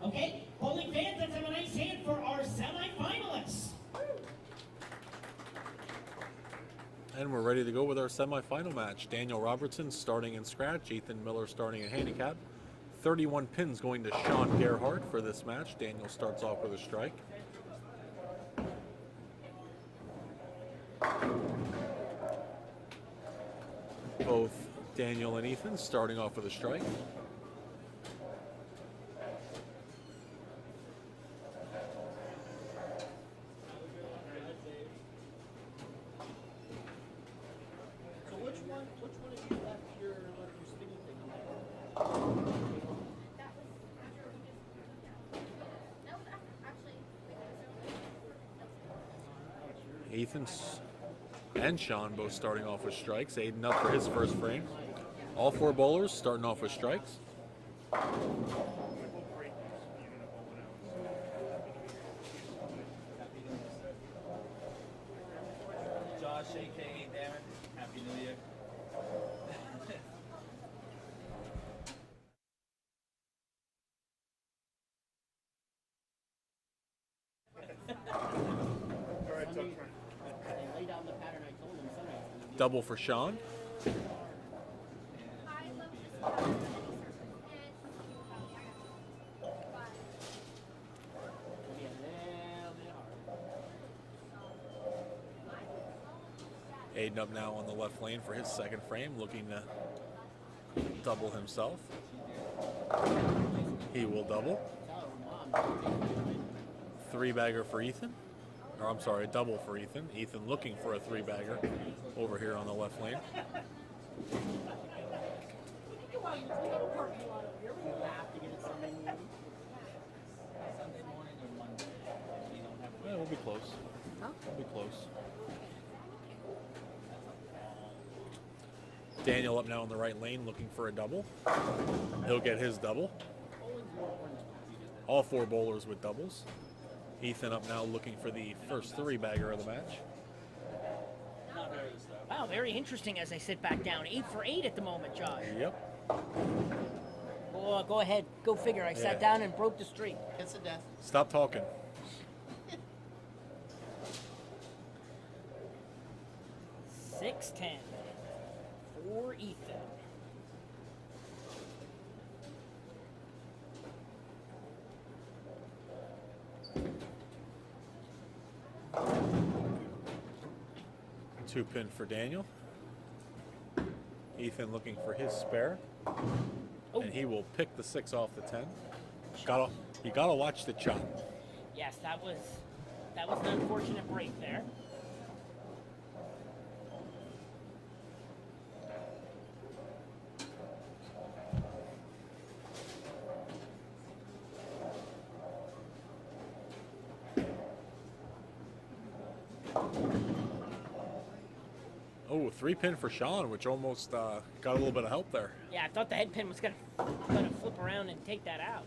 Okay, bowling fans, let's have a nice hand for our semifinalists. And we're ready to go with our semifinal match. Daniel Robertson starting in scratch, Ethan Miller starting in handicap. 31 pins going to Sean Gerhardt for this match. Daniel starts off with a strike. Both Daniel and Ethan starting off with a strike. So which one of you left your spinning thing on? Ethan and Sean both starting off with strikes. Aiden up for his first frame. All 4 bowlers starting off with strikes. Josh, a.k.a. Darren, Happy New Year. They laid out the pattern I told them Sunday. Double for Sean. Aiden up now on the left lane for his second frame, looking to double himself. He will double. 3-bagger for Ethan. Or I'm sorry, a double for Ethan. Ethan looking for a 3-bagger over here on the left lane. Sunday morning or Monday? We don't have Yeah, we'll be close. We'll be close. Daniel up now in the right lane looking for a double. He'll get his double. All 4 bowlers with doubles. Ethan up now looking for the first 3-bagger of the match. Wow, very interesting as I sit back down. 8 for 8 at the moment, Josh. Yep. Oh, go ahead. Go figure. I sat Yeah. down and broke the streak. Kiss of death. Stop talking. 6-10 for Ethan. Two pin for Daniel. Ethan looking for his spare. Oh. And he will pick the 6 off the 10. You gotta watch the chop. Yes, that was an unfortunate break there. Oh, 3-pin for Sean, which almost got a little bit of help there. Yeah, I thought the head pin was gonna flip around and take that out.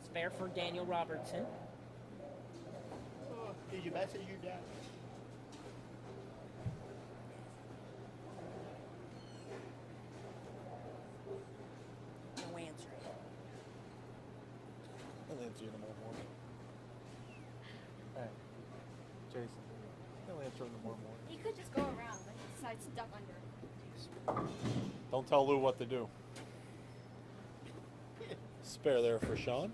Spare for Daniel Robertson. Did you message your dad? No answer. He'll answer you tomorrow morning. Hey, Jason, he'll answer in the morning. He could just go around, but he decides to duck under. Don't tell Lou what to do. Spare there for Sean.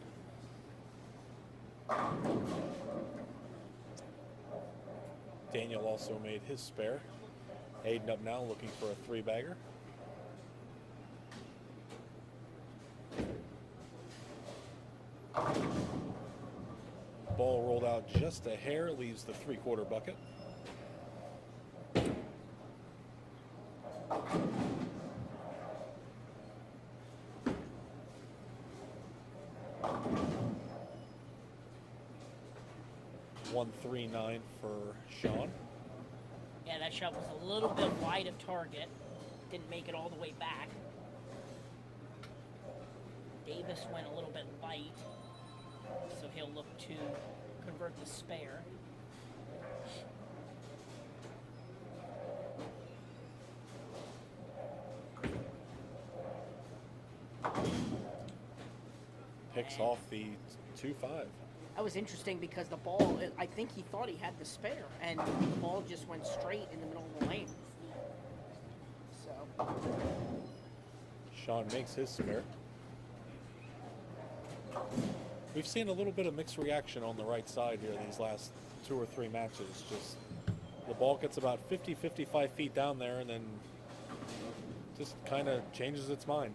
Daniel also made his spare. Aiden up now looking for a 3-bagger. Ball rolled out just a hair, leaves the 3/4 bucket. 139 for Sean. Yeah, that shot was a little bit wide of target. Didn't make it all the way back. Davis went a little bit light, so he'll look to convert the spare. Picks off the 2-5. That was interesting because the ball, I think he thought he had the spare, and the ball just went straight in the middle of the lane. So, Sean makes his spare. We've seen a little bit of mixed reaction on the right side here these last 2 or 3 matches. Just the ball gets about 50, 55 feet down there and then just kind of changes its mind.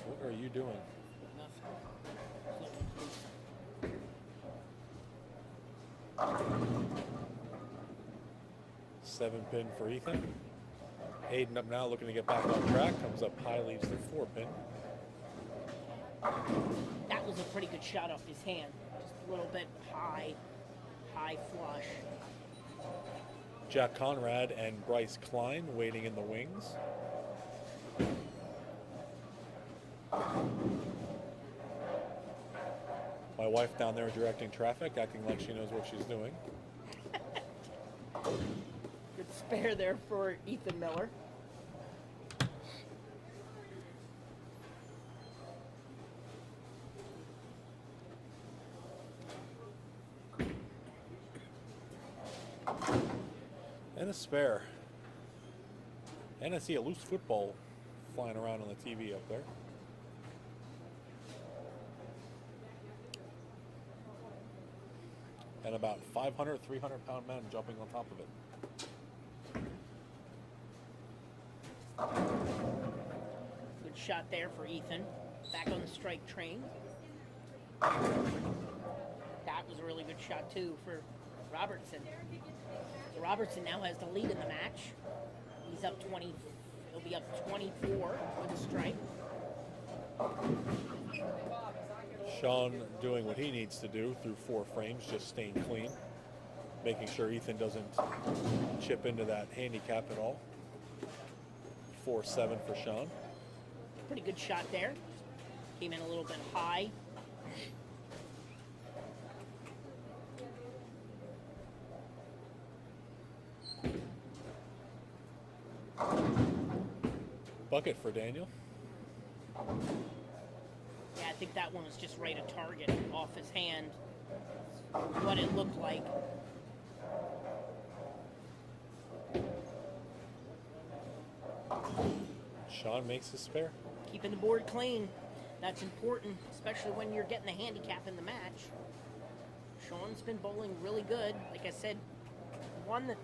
What are you doing? nothing. 7-pin for Ethan. Hayden up now looking to get back on track. Comes up high, leaves the 4-pin. That was a pretty good shot off his hand. Just a little bit high flush. Jack Conrad and Bryce Klein waiting in the wings. My wife down there directing traffic, acting like she knows what she's doing. Good spare there for Ethan Miller. And a spare. And I see a loose football flying around on the TV up there. And about 500, 300-pound men jumping on top of it. Good shot there for Ethan. Back on the strike train. That was a really good shot, too, for Robertson. So Robertson now has the lead in the match. He's up 20. He'll be up 24 with a strike. Sean doing what he needs to do through 4 frames, just staying clean. Making sure Ethan doesn't chip into that handicap at all. 4-7 for Sean. Pretty good shot there. Came in a little bit high. Bucket for Daniel. Yeah, I think that one was just right at target off his hand. What it looked like. Sean makes his spare. Keeping the board clean. That's important, especially when you're getting the handicap in the match. Sean's been bowling really good. Like I said, won the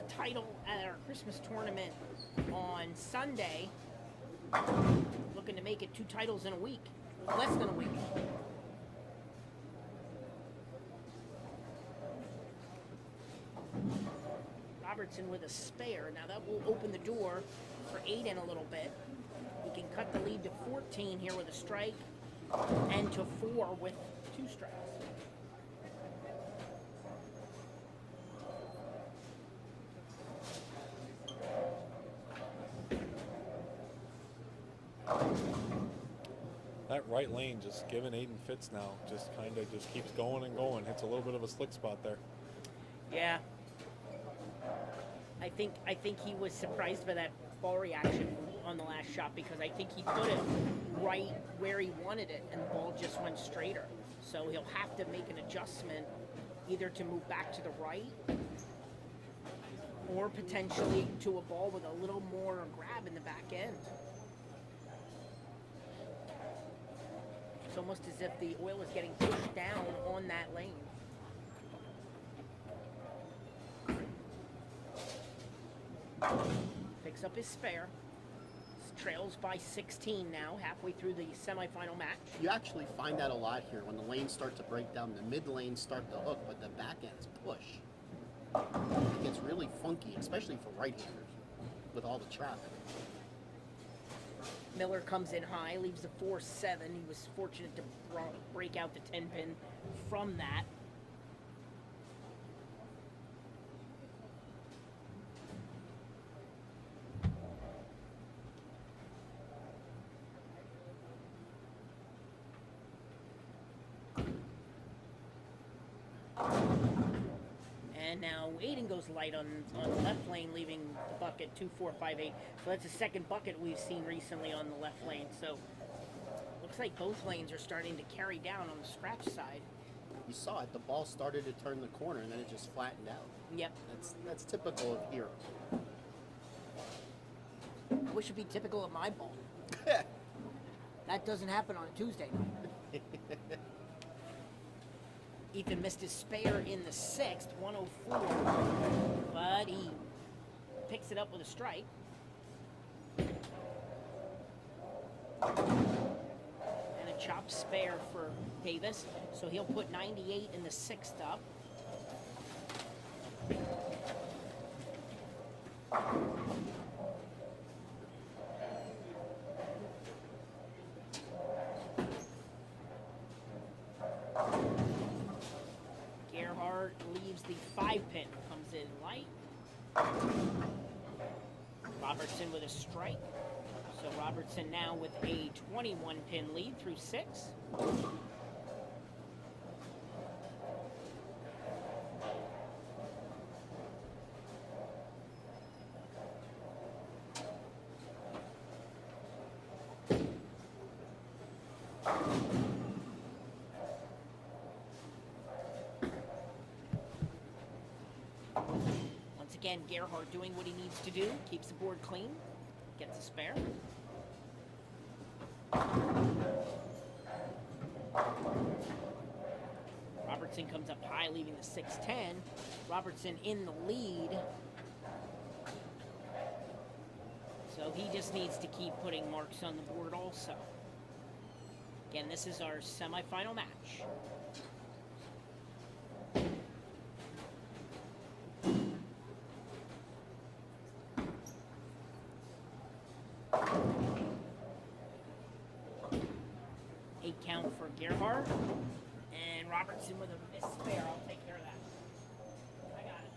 title at our Christmas tournament on Sunday. Looking to make it 2 titles in a week. Less than a week. Robertson with a spare. Now that will open the door for Aiden a little bit. He can cut the lead to 14 here with a strike and to 4 with 2 strikes. That right lane just giving Aiden fits now. Just kind of just keeps going and going. Hits a little bit of a slick spot there. Yeah. I think he was surprised by that ball reaction on the last shot because I think he put it right where he wanted it and the ball just went straighter. So he'll have to make an adjustment either to move back to the right or potentially to a ball with a little more grab in the back end. It's almost as if the oil is getting pushed down on that lane. Picks up his spare. Trails by 16 now, halfway through the semifinal match. You actually find that a lot here when the lanes start to break down. The mid lanes start to hook, but the back ends push. It gets really funky, especially for right-handers with all the traffic. Miller comes in high, leaves the 4-7. He was fortunate to break out the 10-pin from that. And now Aiden goes light on the left lane, leaving the bucket 2-4-5-8. So that's the second bucket we've seen recently on the left lane. So looks like both lanes are starting to carry down on the scratch side. You saw it. The ball started to turn the corner, and then it just flattened out. Yep. That's typical of here. Wish it'd be typical of my ball. That doesn't happen on a Tuesday night. Ethan missed his spare in the sixth, 104, but he picks it up with a strike. And a chop spare for Davis, so he'll put 98 in the sixth up. Gerhardt leaves the 5-pin, comes in light. Robertson with a strike. So Robertson now with a 21-pin lead through 6. Once again, Gerhardt doing what he needs to do, keeps the board clean, gets a spare. Robertson comes up high, leaving the 6-10. Robertson in the lead. So he just needs to keep putting marks on the board also. Again, this is our semifinal match. Count for Gerhardt, and Robertson with a missed spare. I'll take care of that. I got it.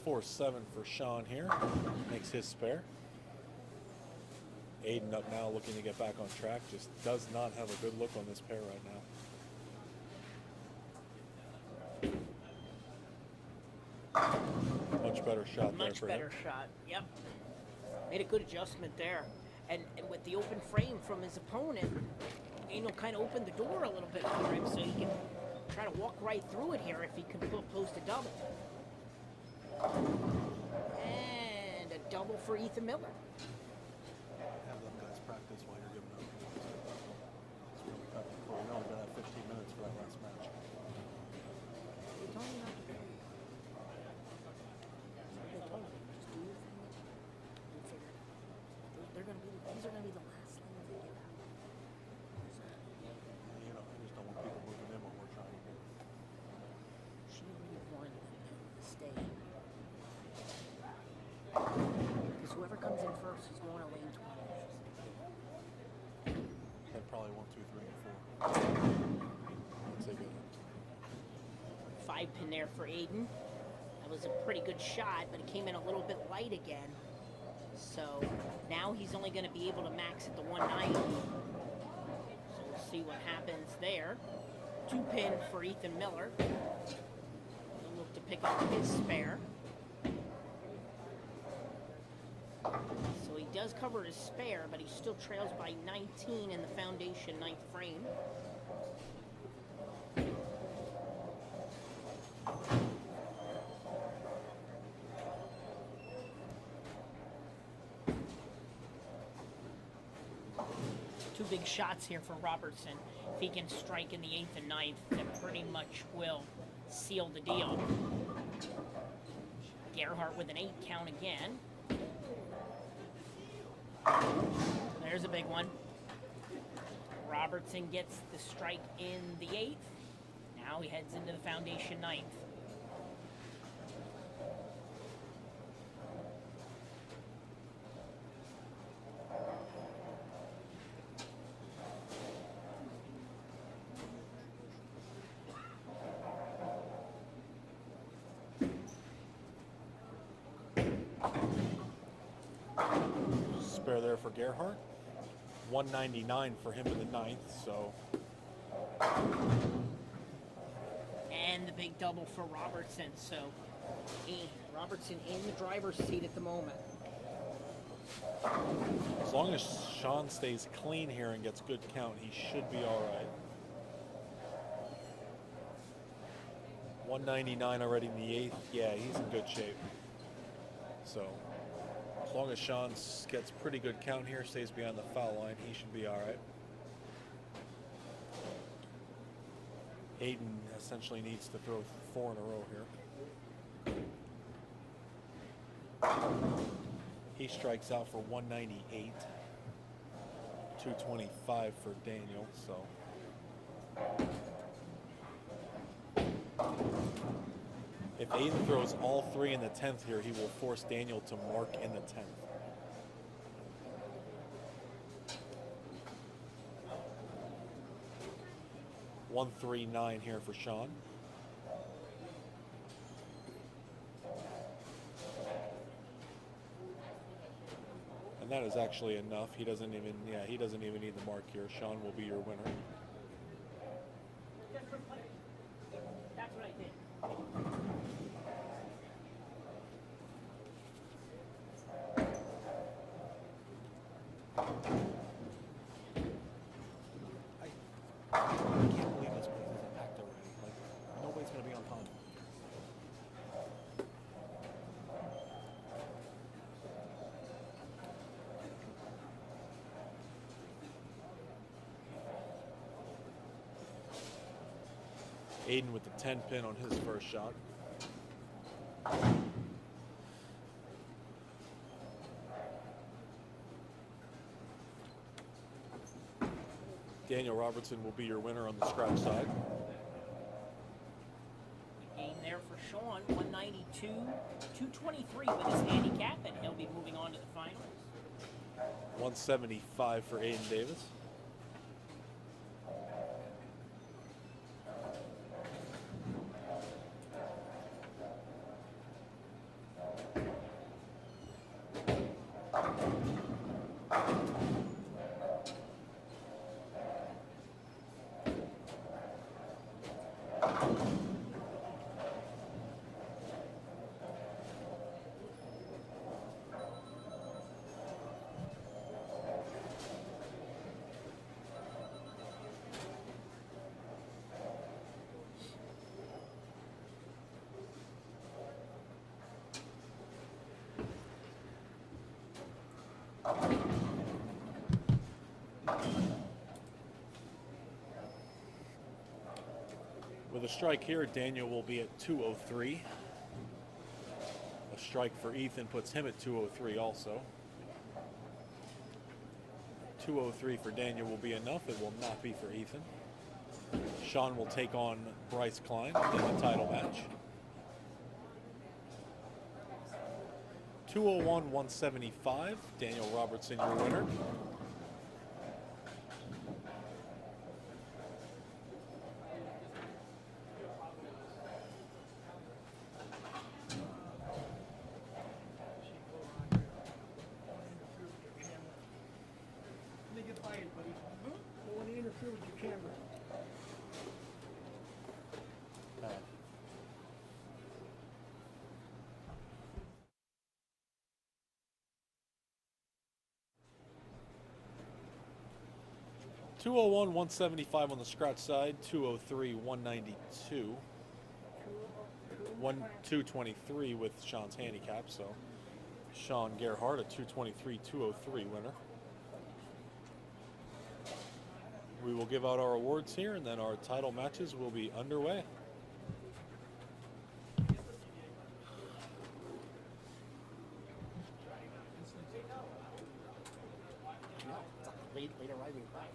Four 7 for Sean here. Makes his spare. Aiden up now looking to get back on track. Just does not have a good look on this pair right now. Much better shot there Much for better him. shot. Yep. Made a good adjustment there. And with the open frame from his opponent, Daniel kind of opened the door a little bit for him so he can try to walk right through it here if he can post a double. And a double for Ethan Miller. Have them guys practice while you're giving up. That's really tough. We only got 15 minutes for that last match. They told me not to do it. They told me, just do your thing. We'll figure it out. These are gonna be the last lanes they get out. You know, I just don't want people moving in when we're trying to do it. She really wanted them to stay. Because whoever comes in first is going to lane 20. Then probably 1, 2, 3, and 4. That's a good 5-pin there for Aiden. That was a pretty good shot, but it came in a little bit light again. So now he's only going to be able to max at the 190. So we'll see what happens there. 2-pin for Ethan Miller. He'll look to pick up his spare. So he does cover his spare, but he still trails by 19 in the foundation 9th frame. Two big shots here for Robertson. If he can strike in the 8th and 9th, that pretty much will seal the deal. Gerhardt with an 8 count again. There's a big one. Robertson gets the strike in the 8th. Now he heads into the foundation 9th. pair there for Gerhardt. 199 for him in the 9th, so. And the big double for Robertson. So Robertson in the driver's seat at the moment. As long as Sean stays clean here and gets good count, he should be all right. 199 already in the 8th. Yeah, he's in good shape. So as long as Sean gets pretty good count here, stays behind the foul line, he should be all right. Aiden essentially needs to throw 4 in a row here. He strikes out for 198. 225 for Daniel, so. If Aiden throws all 3 in the 10th here, he will force Daniel to mark in the 10th. $139 here for Sean. And that is actually enough. He doesn't even need the mark here. Sean will be your winner. That's what I did. I can't believe this place isn't packed already. Like, nobody's going to be on time. Aiden with the 10 pin on his first shot. Daniel Robertson will be your winner on the scratch side. Gain there for Sean, 192, 223 with his handicap, and he'll be moving on to the finals. 175 for Aiden Davis. With a strike here, Daniel will be at 203. A strike for Ethan puts him at 203 also. 203 for Daniel will be enough. It will not be for Ethan. Sean will take on Bryce Klein in the title match. 201-175. Daniel Robertson, your winner. With your camera. 201-175 on the scratch side, 203-192. 223 with Sean's handicap, so Sean Gerhardt a 223-203 winner. We will give out our awards here, and then our title matches will be underway. Late arriving crowd.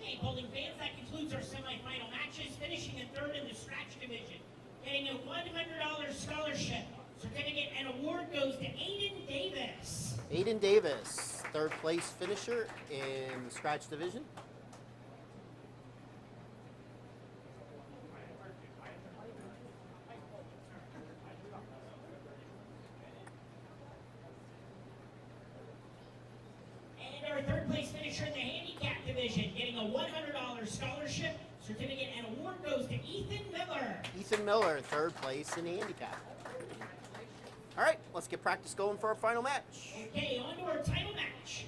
Okay, bowling fans, that concludes our semifinal matches. Finishing in third in the scratch division, getting a $100 scholarship certificate and award goes to Aiden Davis. Aiden Davis, third place finisher in the scratch division. finisher in the handicap division, getting a $100 scholarship certificate and award goes to Ethan Miller. Ethan Miller, third place in handicap. All right, let's get practice going for our final match. Okay, on to our title match.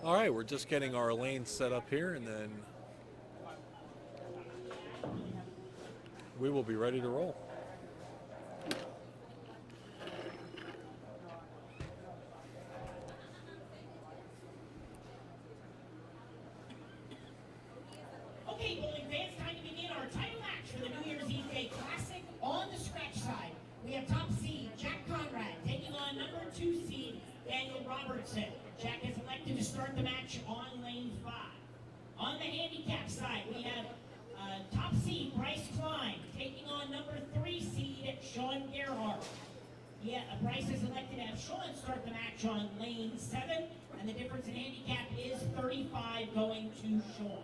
All right, we're just getting our lanes set up here, and then we will be ready to roll. fans, time to begin our title match for the New Year's Eve Day Classic. On the scratch side, we have top seed Jack Conrad taking on number 2 seed Daniel Robertson. Jack has elected to start the match on lane 5. On the handicap side, we have top seed Bryce Klein taking on number 3 seed Sean Gerhardt. Yeah, Bryce has elected to have Sean start the match on lane 7, and the difference in handicap is 35 going to Sean.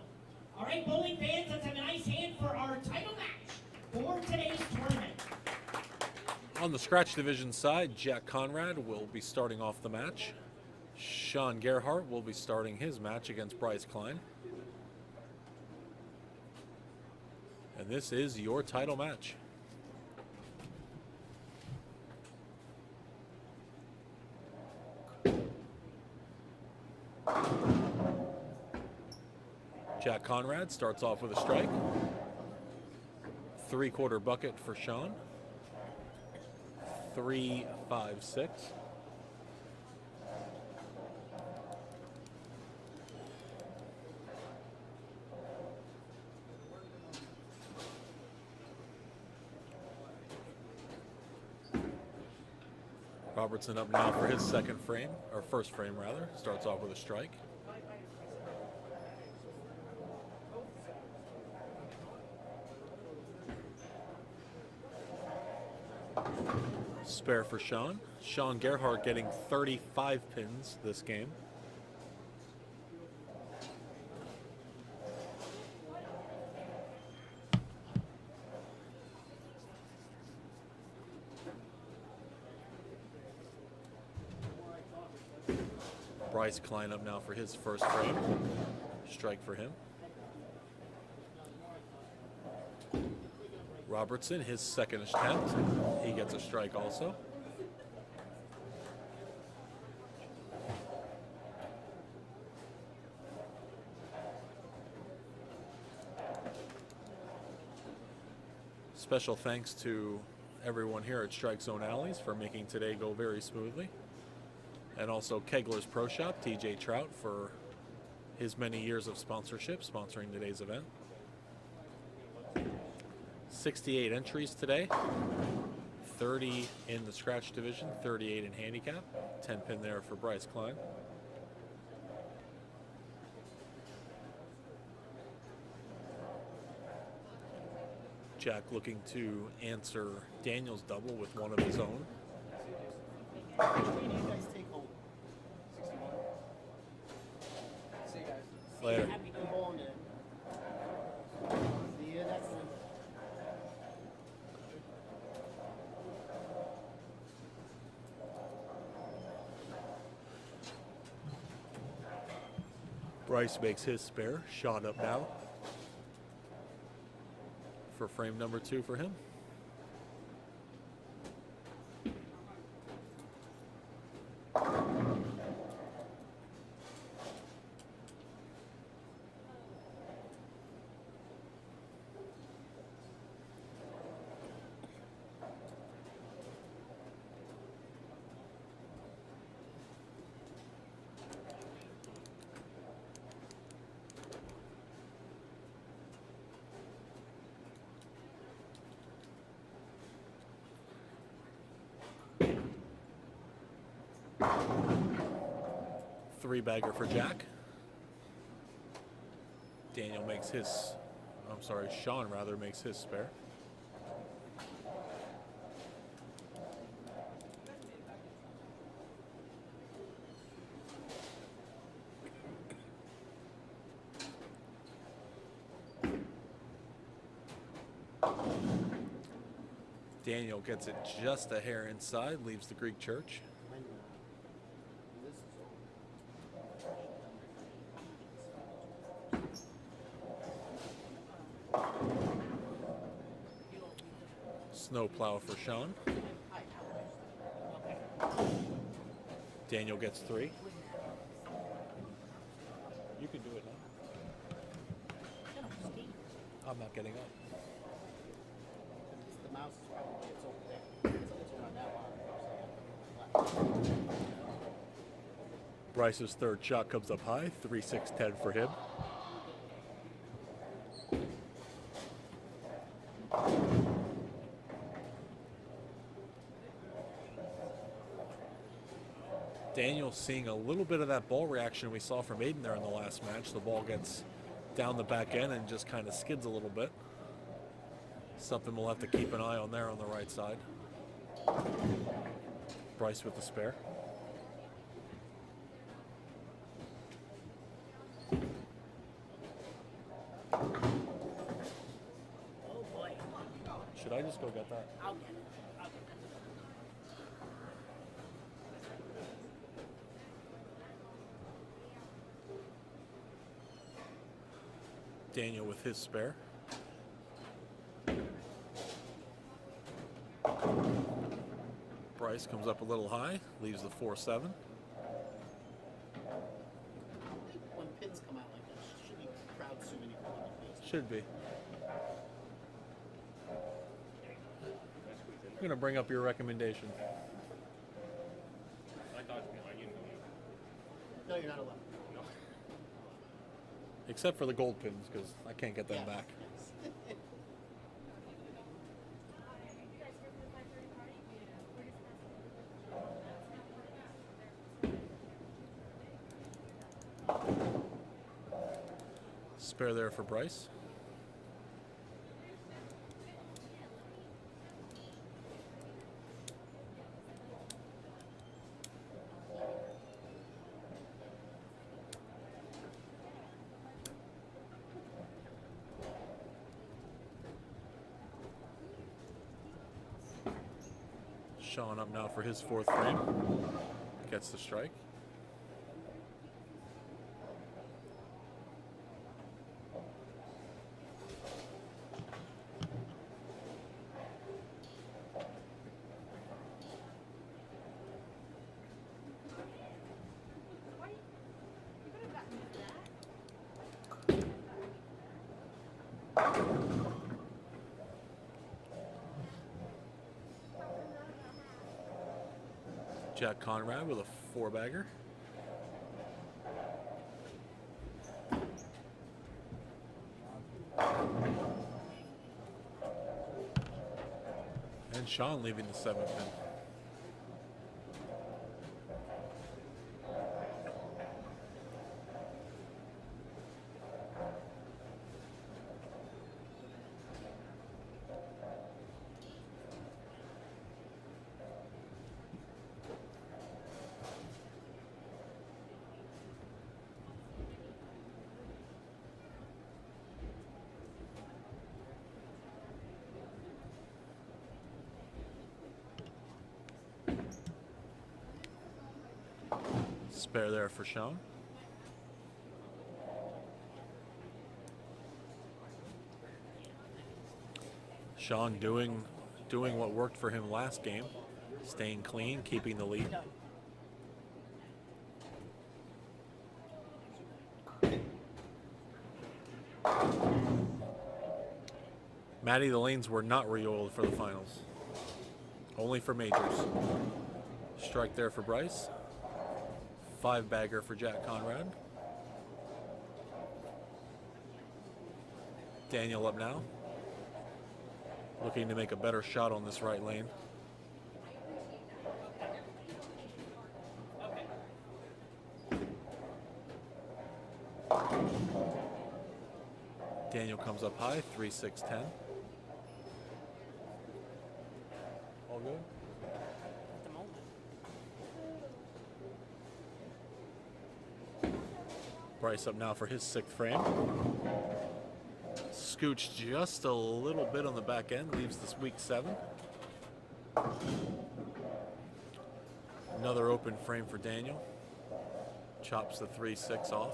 All right, bowling fans, let's have a nice hand for our title match for today's tournament. On the scratch division side, Jack Conrad will be starting off the match. Sean Gerhardt will be starting his match against Bryce Klein. And this is your title match. Jack Conrad starts off with a strike. 3/4 bucket for Sean. 3, 5, 6. Robertson up now for his second frame, or first frame rather. Starts off with a strike. Spare for Sean. Sean Gerhardt getting 35 pins this game. Bryce Klein up now for his first frame. Strike for him. Robertson, his second attempt. He gets a strike also. Special thanks to everyone here at StrikeZone Alleys for making today go very smoothly. And also Kegler's Pro Shop, TJ Trout, for his many years of sponsorship, sponsoring today's event. 68 entries today, 30 in the scratch division, 38 in handicap, 10 pin there for Bryce Klein. Jack looking to answer Daniel's double with one of his own. What do you guys take home? 61. See you guys. Later. Happy to bowling today. See you next time. Bryce makes his spare. Sean up now for frame number 2 for him. Three-bagger for Jack. Daniel makes his, I'm sorry, Sean rather makes his spare. Daniel gets it just a hair inside, leaves the Greek church. Snowplow for Sean. Daniel gets 3. You can do it now. I'm not getting up. The mouse is probably it's over there. It's on that one. Bryce's third shot comes up high, 3-6-10 for him. Daniel seeing a little bit of that ball reaction we saw from Aiden there in the last match. The ball gets down the back end and just kind of skids a little bit. Something we'll have to keep an eye on there on the right side. Bryce with the spare. Oh boy. Should I just go get that? I'll get it. I'll get it. Daniel with his spare. Bryce comes up a little high, leaves the 4-7. When pins come out like that, should be crowd so many people. Should be. I'm going to bring up your recommendation. I thought you knew. No, you're not allowed. No. Except for the gold pins, because I can't get them Yeah. back. Spare there for Bryce. Sean up now for his fourth frame. Gets the strike. Jack Conrad with a 4-bagger. And Sean leaving the 7th pin. Spare there for Sean. Sean doing what worked for him last game, staying clean, keeping the lead. Matty, the lanes were not re-oiled for the finals. Only for majors. Strike there for Bryce. 5-bagger for Jack Conrad. Daniel up now. Looking to make a better shot on this right lane. Daniel comes up high, 3-6-10. All good? At the moment. Bryce up now for his 6th frame. Scooch just a little bit on the back end, leaves this week 7. Another open frame for Daniel. Chops the 3-6 off.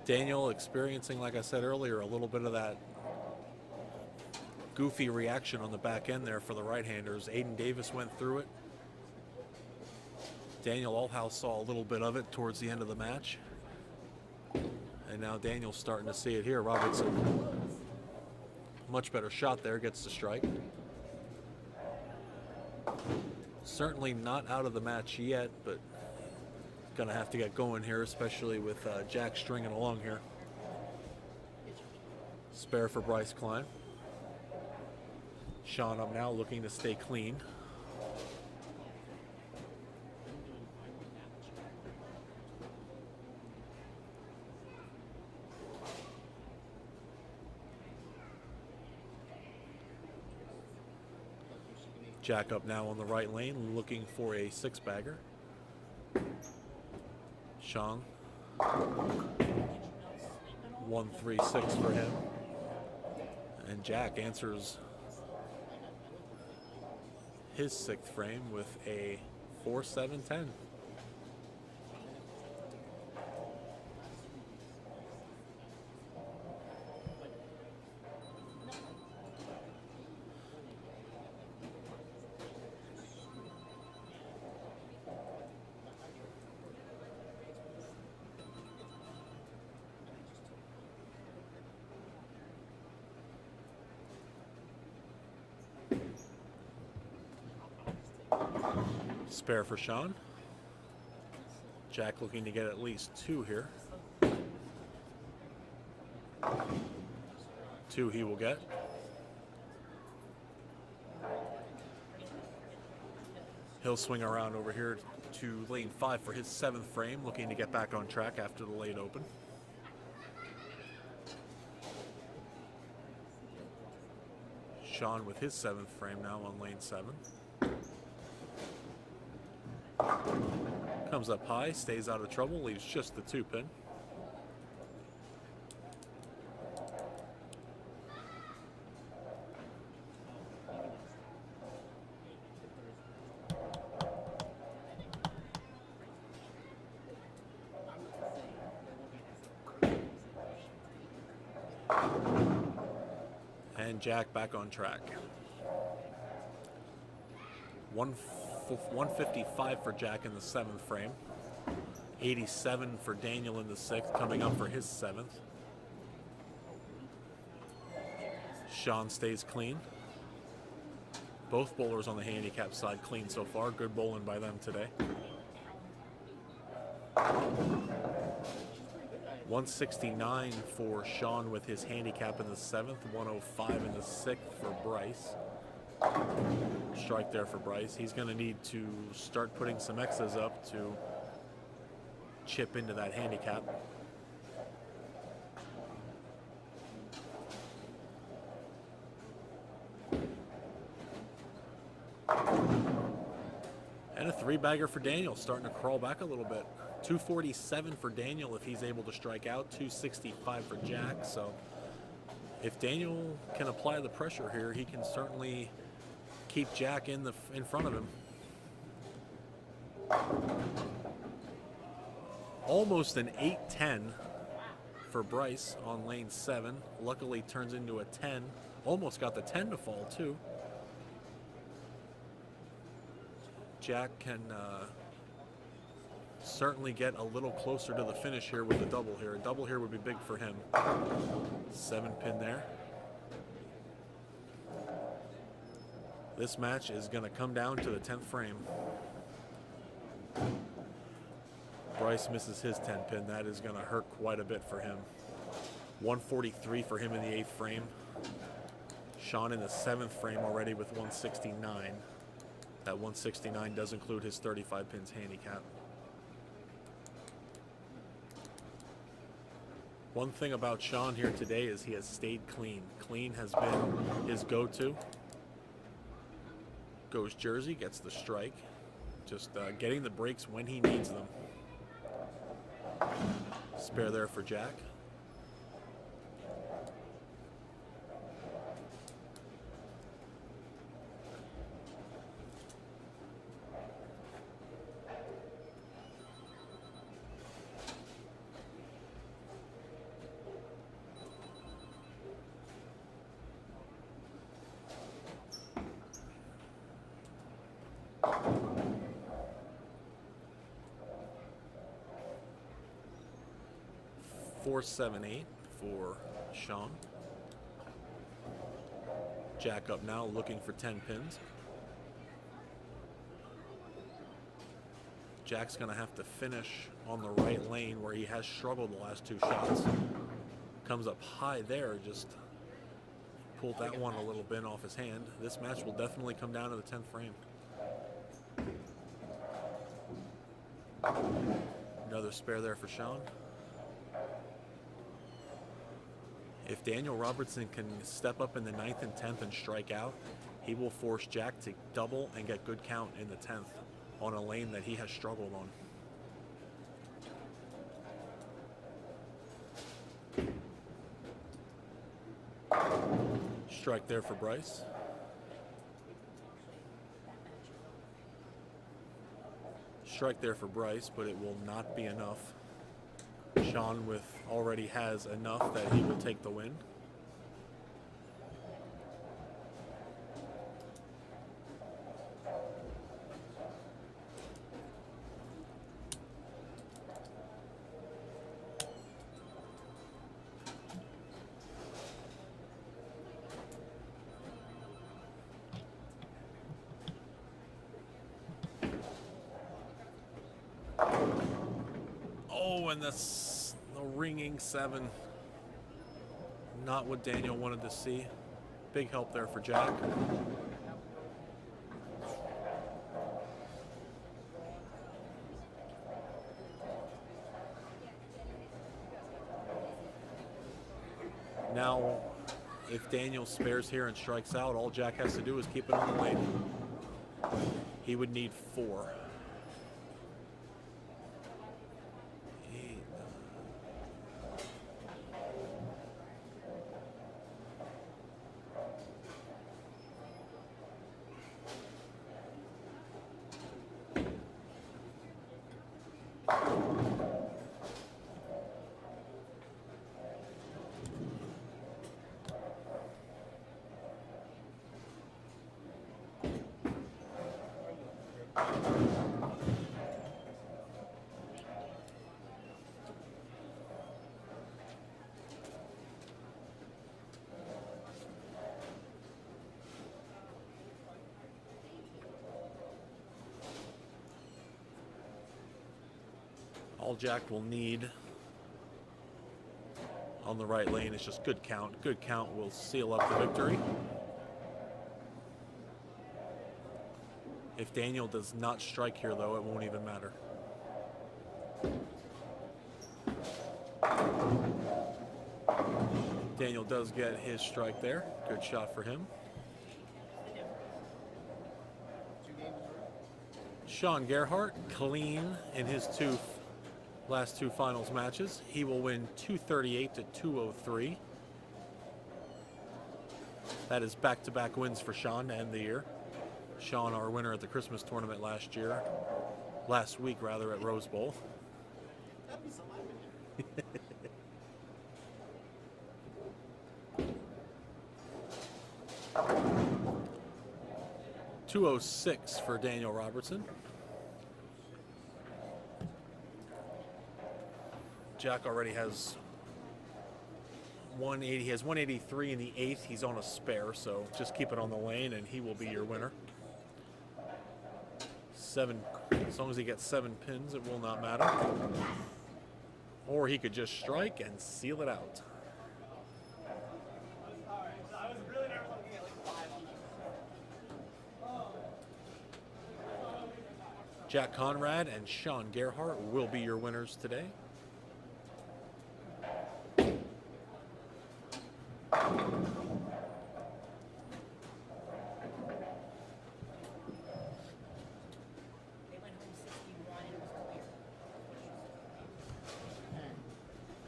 Daniel experiencing, like I said earlier, a little bit of that goofy reaction on the back end there for the right-handers. Aiden Davis went through it. Daniel Althouse saw a little bit of it towards the end of the match. And now Daniel's starting to see it here. Robertson, much better shot there, gets the strike. Certainly not out of the match yet, but gonna have to get going here, especially with Jack stringing along here. Spare for Bryce Klein. Sean up now looking to stay clean. Jack up now on the right lane looking for a 6-bagger. Sean 1-3-6 for him. And Jack answers his 6th frame with a 4-7-10. Spare for Sean. Jack looking to get at least 2 here. 2 he will get. He'll swing around over here to lane 5 for his 7th frame, looking to get back on track after the late open. Sean with his 7th frame now on lane 7. Comes up high, stays out of trouble, leaves just the 2-pin. And Jack back on track. 155 for Jack in the 7th frame. 87 for Daniel in the 6th, coming up for his 7th. Sean stays clean. Both bowlers on the handicap side clean so far. Good bowling by them today. 169 for Sean with his handicap in the 7th. 105 in the 6th for Bryce. Strike there for Bryce. He's going to need to start putting some X's up to chip into that handicap. And a 3-bagger for Daniel, starting to crawl back a little bit. 247 for Daniel if he's able to strike out. 265 for Jack. So if Daniel can apply the pressure here, he can certainly keep Jack in front of him. Almost an 8-10 for Bryce on lane 7. Luckily turns into a 10. Almost got the 10 to fall too. Jack can certainly get a little closer to the finish here with a double here. A double here would be big for him. 7-pin there. This match is going to come down to the 10th frame. Bryce misses his 10-pin. That is going to hurt quite a bit for him. 143 for him in the 8th frame. Sean in the 7th frame already with 169. That 169 does include his 35 pins handicap. One thing about Sean here today is he has stayed clean. Clean has been his go-to. Goes Jersey, gets the strike. Just getting the breaks when he needs them. Spare there for Jack. Four, 7, 8 for Sean. Jack up now looking for 10 pins. Jack's going to have to finish on the right lane where he has struggled the last 2 shots. Comes up high there, just pulled that one a little bit off his hand. This match will definitely come down to the 10th frame. Another spare there for Sean. If Daniel Robertson can step up in the 9th and 10th and strike out, he will force Jack to double and get good count in the 10th on a lane that he has struggled on. Strike there for Bryce. Strike there for Bryce, but it will not be enough. Sean already has enough that he will take the win. Oh, and the ringing 7. Not what Daniel wanted to see. Big help there for Jack. Now, if Daniel spares here and strikes out, all Jack has to do is keep it on the lane. He would need 4. All Jack will need on the right lane is just good count. Good count will seal up the victory. If Daniel does not strike here, though, it won't even matter. Daniel does get his strike there. Good shot for him. Sean Gerhardt, clean in his last two finals matches. He will win 238 to 203. That is back-to-back wins for Sean to end the year. Sean, our winner at the Christmas tournament last week rather, at Rose Bowl. 206 for Daniel Robertson. Jack already has 180. He has 183 in the 8th. He's on a spare, so just keep it on the lane and he will be your winner. 7, as long as he gets 7 pins, it will not matter. Or he could just strike and seal it out. Jack Conrad and Sean Gerhardt will be your winners today.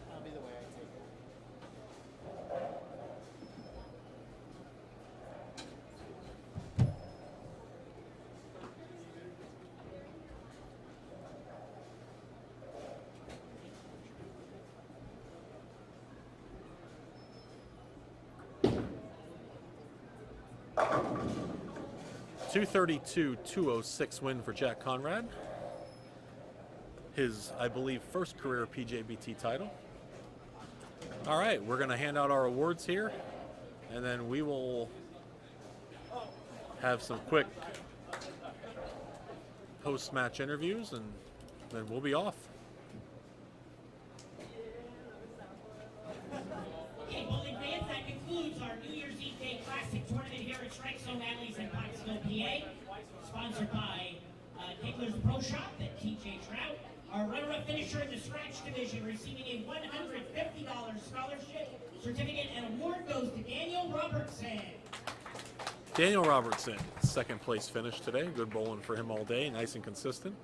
That'll be the way I take it. 232-206 win for Jack Conrad. His, I believe, first career PJBT title. All right, we're going to hand out our awards here, and then we will have some quick post-match interviews, and then we'll be off. Okay, well, in advance, that concludes our New Year's Eve Day at StrikeZone Alleys in Pottsville, PA. Sponsored by Higgler's Pro Shop and TJ Trout. Our runner-up finisher in the scratch division receiving a $150 scholarship certificate and award goes to Daniel Robertson. Daniel Robertson, second place finish today. Good bowling for him all day, nice and consistent.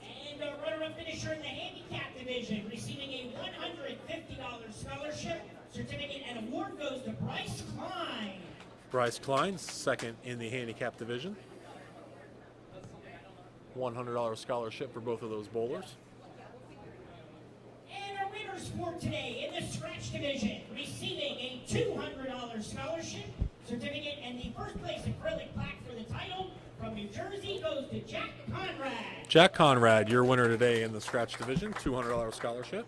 And our runner-up finisher in the handicap division receiving a $150 scholarship certificate and award goes to Bryce Klein. Bryce Klein, second in the handicap division. $100 scholarship for both of those bowlers. And our winners for today in the scratch division receiving a $200 scholarship certificate and the first place acrylic plaque for the title from New Jersey goes to Jack Conrad. Jack Conrad, your winner today in the scratch division, $200 scholarship.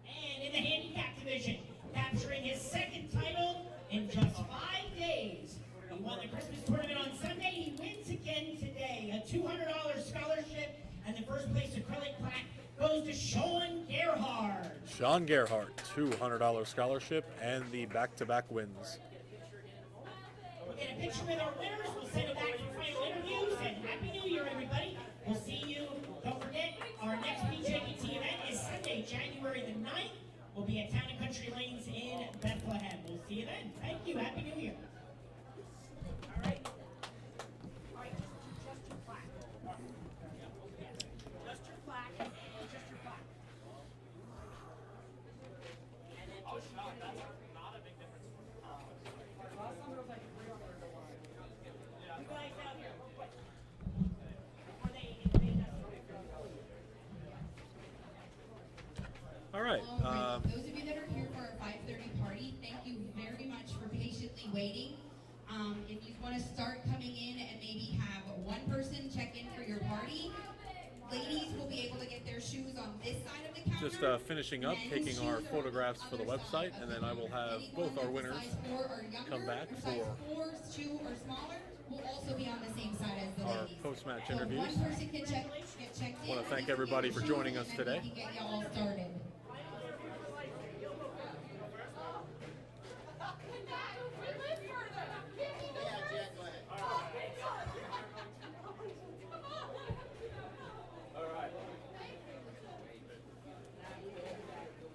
And in the handicap division, capturing his second title in just 5 days. He won the Christmas tournament on Sunday. He wins again today. A $200 scholarship and the first place acrylic plaque goes to Sean Gerhard. Sean Gerhardt, $200 scholarship and the back-to-back wins. We'll get a picture with our winners. We'll send it back for final interviews. And Happy New Year, everybody. We'll see you. Don't forget, our next PJBT event is Sunday, January the 9th. We'll be at Town and Country Lanes in Bethlehem. We'll see you then. Thank you. Happy New Year. All right. All right. Just your plaque. Just your plaque. Just your plaque. And then just not a big difference. You guys out here. What? Before they invade us. All right. Those of you that are here for our 5:30 party, thank you very much for patiently waiting. If you want to start coming in and maybe have one person check in for your party, ladies will be able to get their shoes on this side of the counter. Just finishing up, taking our photographs for the website, and then I will have both our winners come back for size 4, 2 or smaller will also be on the same side as the our ladies. post-match So interviews. one person can get checked in. Want to thank you can everybody get for your joining shoes, us and today. then we can get you all started.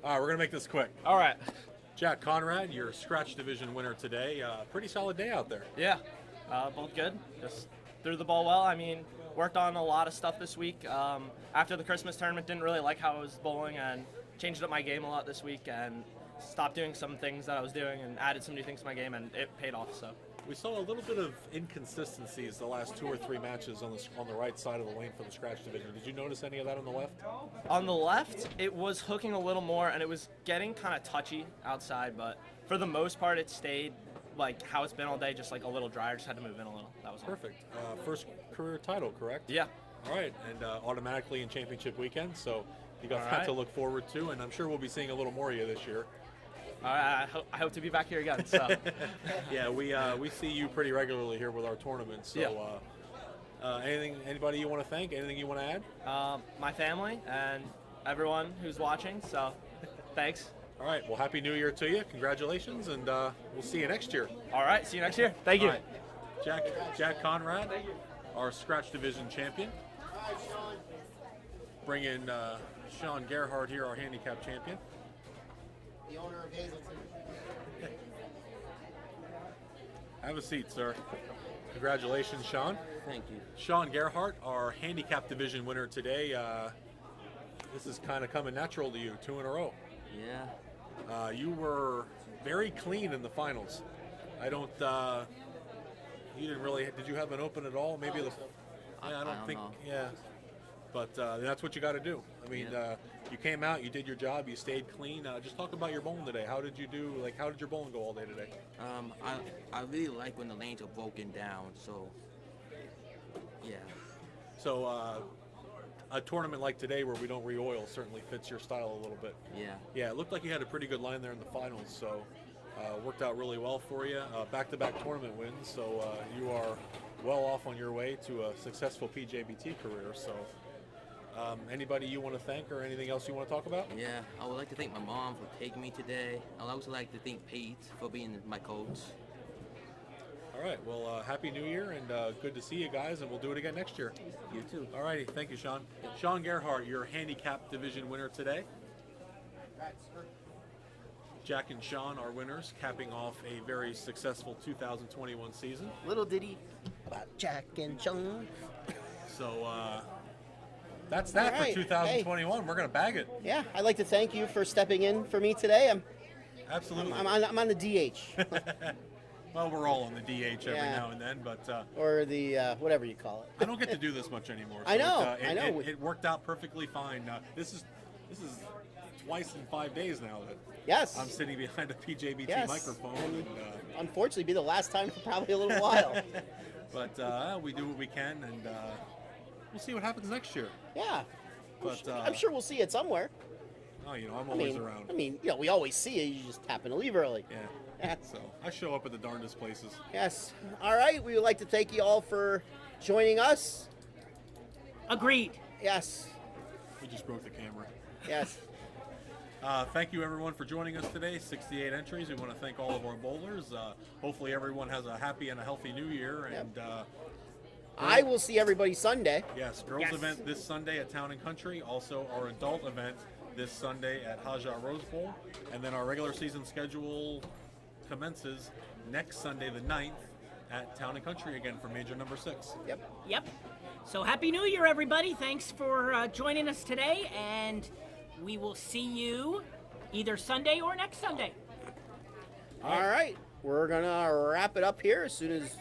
All right, we're going to make this quick. All right. Jack Conrad, your scratch division winner today. Pretty solid day out there. Yeah. Both good. Just threw the ball well. I mean, worked on a lot of stuff this week. After the Christmas tournament, didn't really like how I was bowling and changed up my game a lot this week and stopped doing some things that I was doing and added some new things to my game, and it paid off. So. We saw a little bit of inconsistencies the last 2 or 3 matches on the right side of the lane for the scratch division. Did you notice any of that on the left? On the left, it was hooking a little more, and it was getting kind of touchy outside, but for the most part, it stayed like how it's been all day, just like a little drier. Just had to move in a little. That was all. Perfect. First career title, correct? Yeah. All right, and automatically in championship weekend, so you got All that right. to look forward to, and I'm sure we'll be seeing a little more of you this year. All right. I hope to be back here again. So. Yeah, we see you pretty regularly here with our tournament. So, Yeah. anybody you want to thank? Anything you want to add? My family and everyone who's watching. So, thanks. All right. Well, happy New Year to you. Congratulations, and we'll see you next year. All right. See you next year. Thank you. All right. Jack Conrad, our scratch division champion. Bring in Sean Gerhard here, our handicap champion. The owner of Hazleton. Have a seat, sir. Congratulations, Sean. Thank you. Sean Gerhardt, our handicap division winner today. This is kind of coming natural to you, 2 in a row. Yeah. You were very clean in the finals. I don't. You didn't really. Did you have an open at all? Maybe the. Yeah, I don't think. know. Yeah. But that's what you got to do. I mean, Yeah. You came out, you did your job, you stayed clean. Just talk about your bowling today. How did you do? Like, how did your bowling go all day today? I really like when the lanes are broken down. So. Yeah. So, a tournament like today where we don't re-oil certainly fits your style a little bit. Yeah. Yeah, it looked like you had a pretty good line there in the finals, so worked out really well for you. Back-to-back tournament wins, so you are well off on your way to a successful PJBT career. So Anybody you want to thank or anything else you want to talk about? Yeah, I would like to thank my mom for taking me today. I'd also like to thank Pete for being my coach. All right. Well, Happy New Year, and good to see you guys, and we'll do it again next year. You too. All righty. Thank you, Sean. Sean Gerhardt, your handicap division winner today. Jack and Sean are winners, capping off a very successful 2021 season. Little ditty about Jack and Sean. So that's that All right. for 2021. We're going to bag it. Yeah, I'd like to thank you for stepping in for me today. Absolutely. I'm on the DH. Well, we're all on the DH every Yeah. now and then, but Or the, whatever you call it. I don't get to do this much anymore. I know, It, I know. It worked out perfectly fine. This is twice in 5 days now that Yes. I'm sitting behind a PJBT Yes. microphone. And And, unfortunately, be the last time for probably a little while. but we do what we can, and we'll see what happens next year. Yeah. But I'm sure we'll see it somewhere. Oh, I'm always around. We always see you. You just happen to leave early. Yeah. Yeah. So I show up at the darndest places. Yes. All right. We would like to thank you all for joining us. Agreed. Yes. We just broke the camera. Yes. Thank you, everyone, for joining us today. 68 entries. We want to thank all of our bowlers. Hopefully, everyone has a happy and a healthy New Year. And I will see everybody Sunday. yes, girls event this Sunday at Town and Country. Also, our adult event this Sunday at Haja Rose Bowl. And then our regular season schedule commences next Sunday, the 9th, at Town and Country again for major number 6. Yep. So Happy New Year, everybody. Thanks for joining us today, and we will see you either Sunday or next Sunday. All right. We're going to wrap it up here as soon as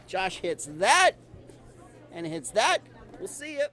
Josh hits that and hits that. We'll see you.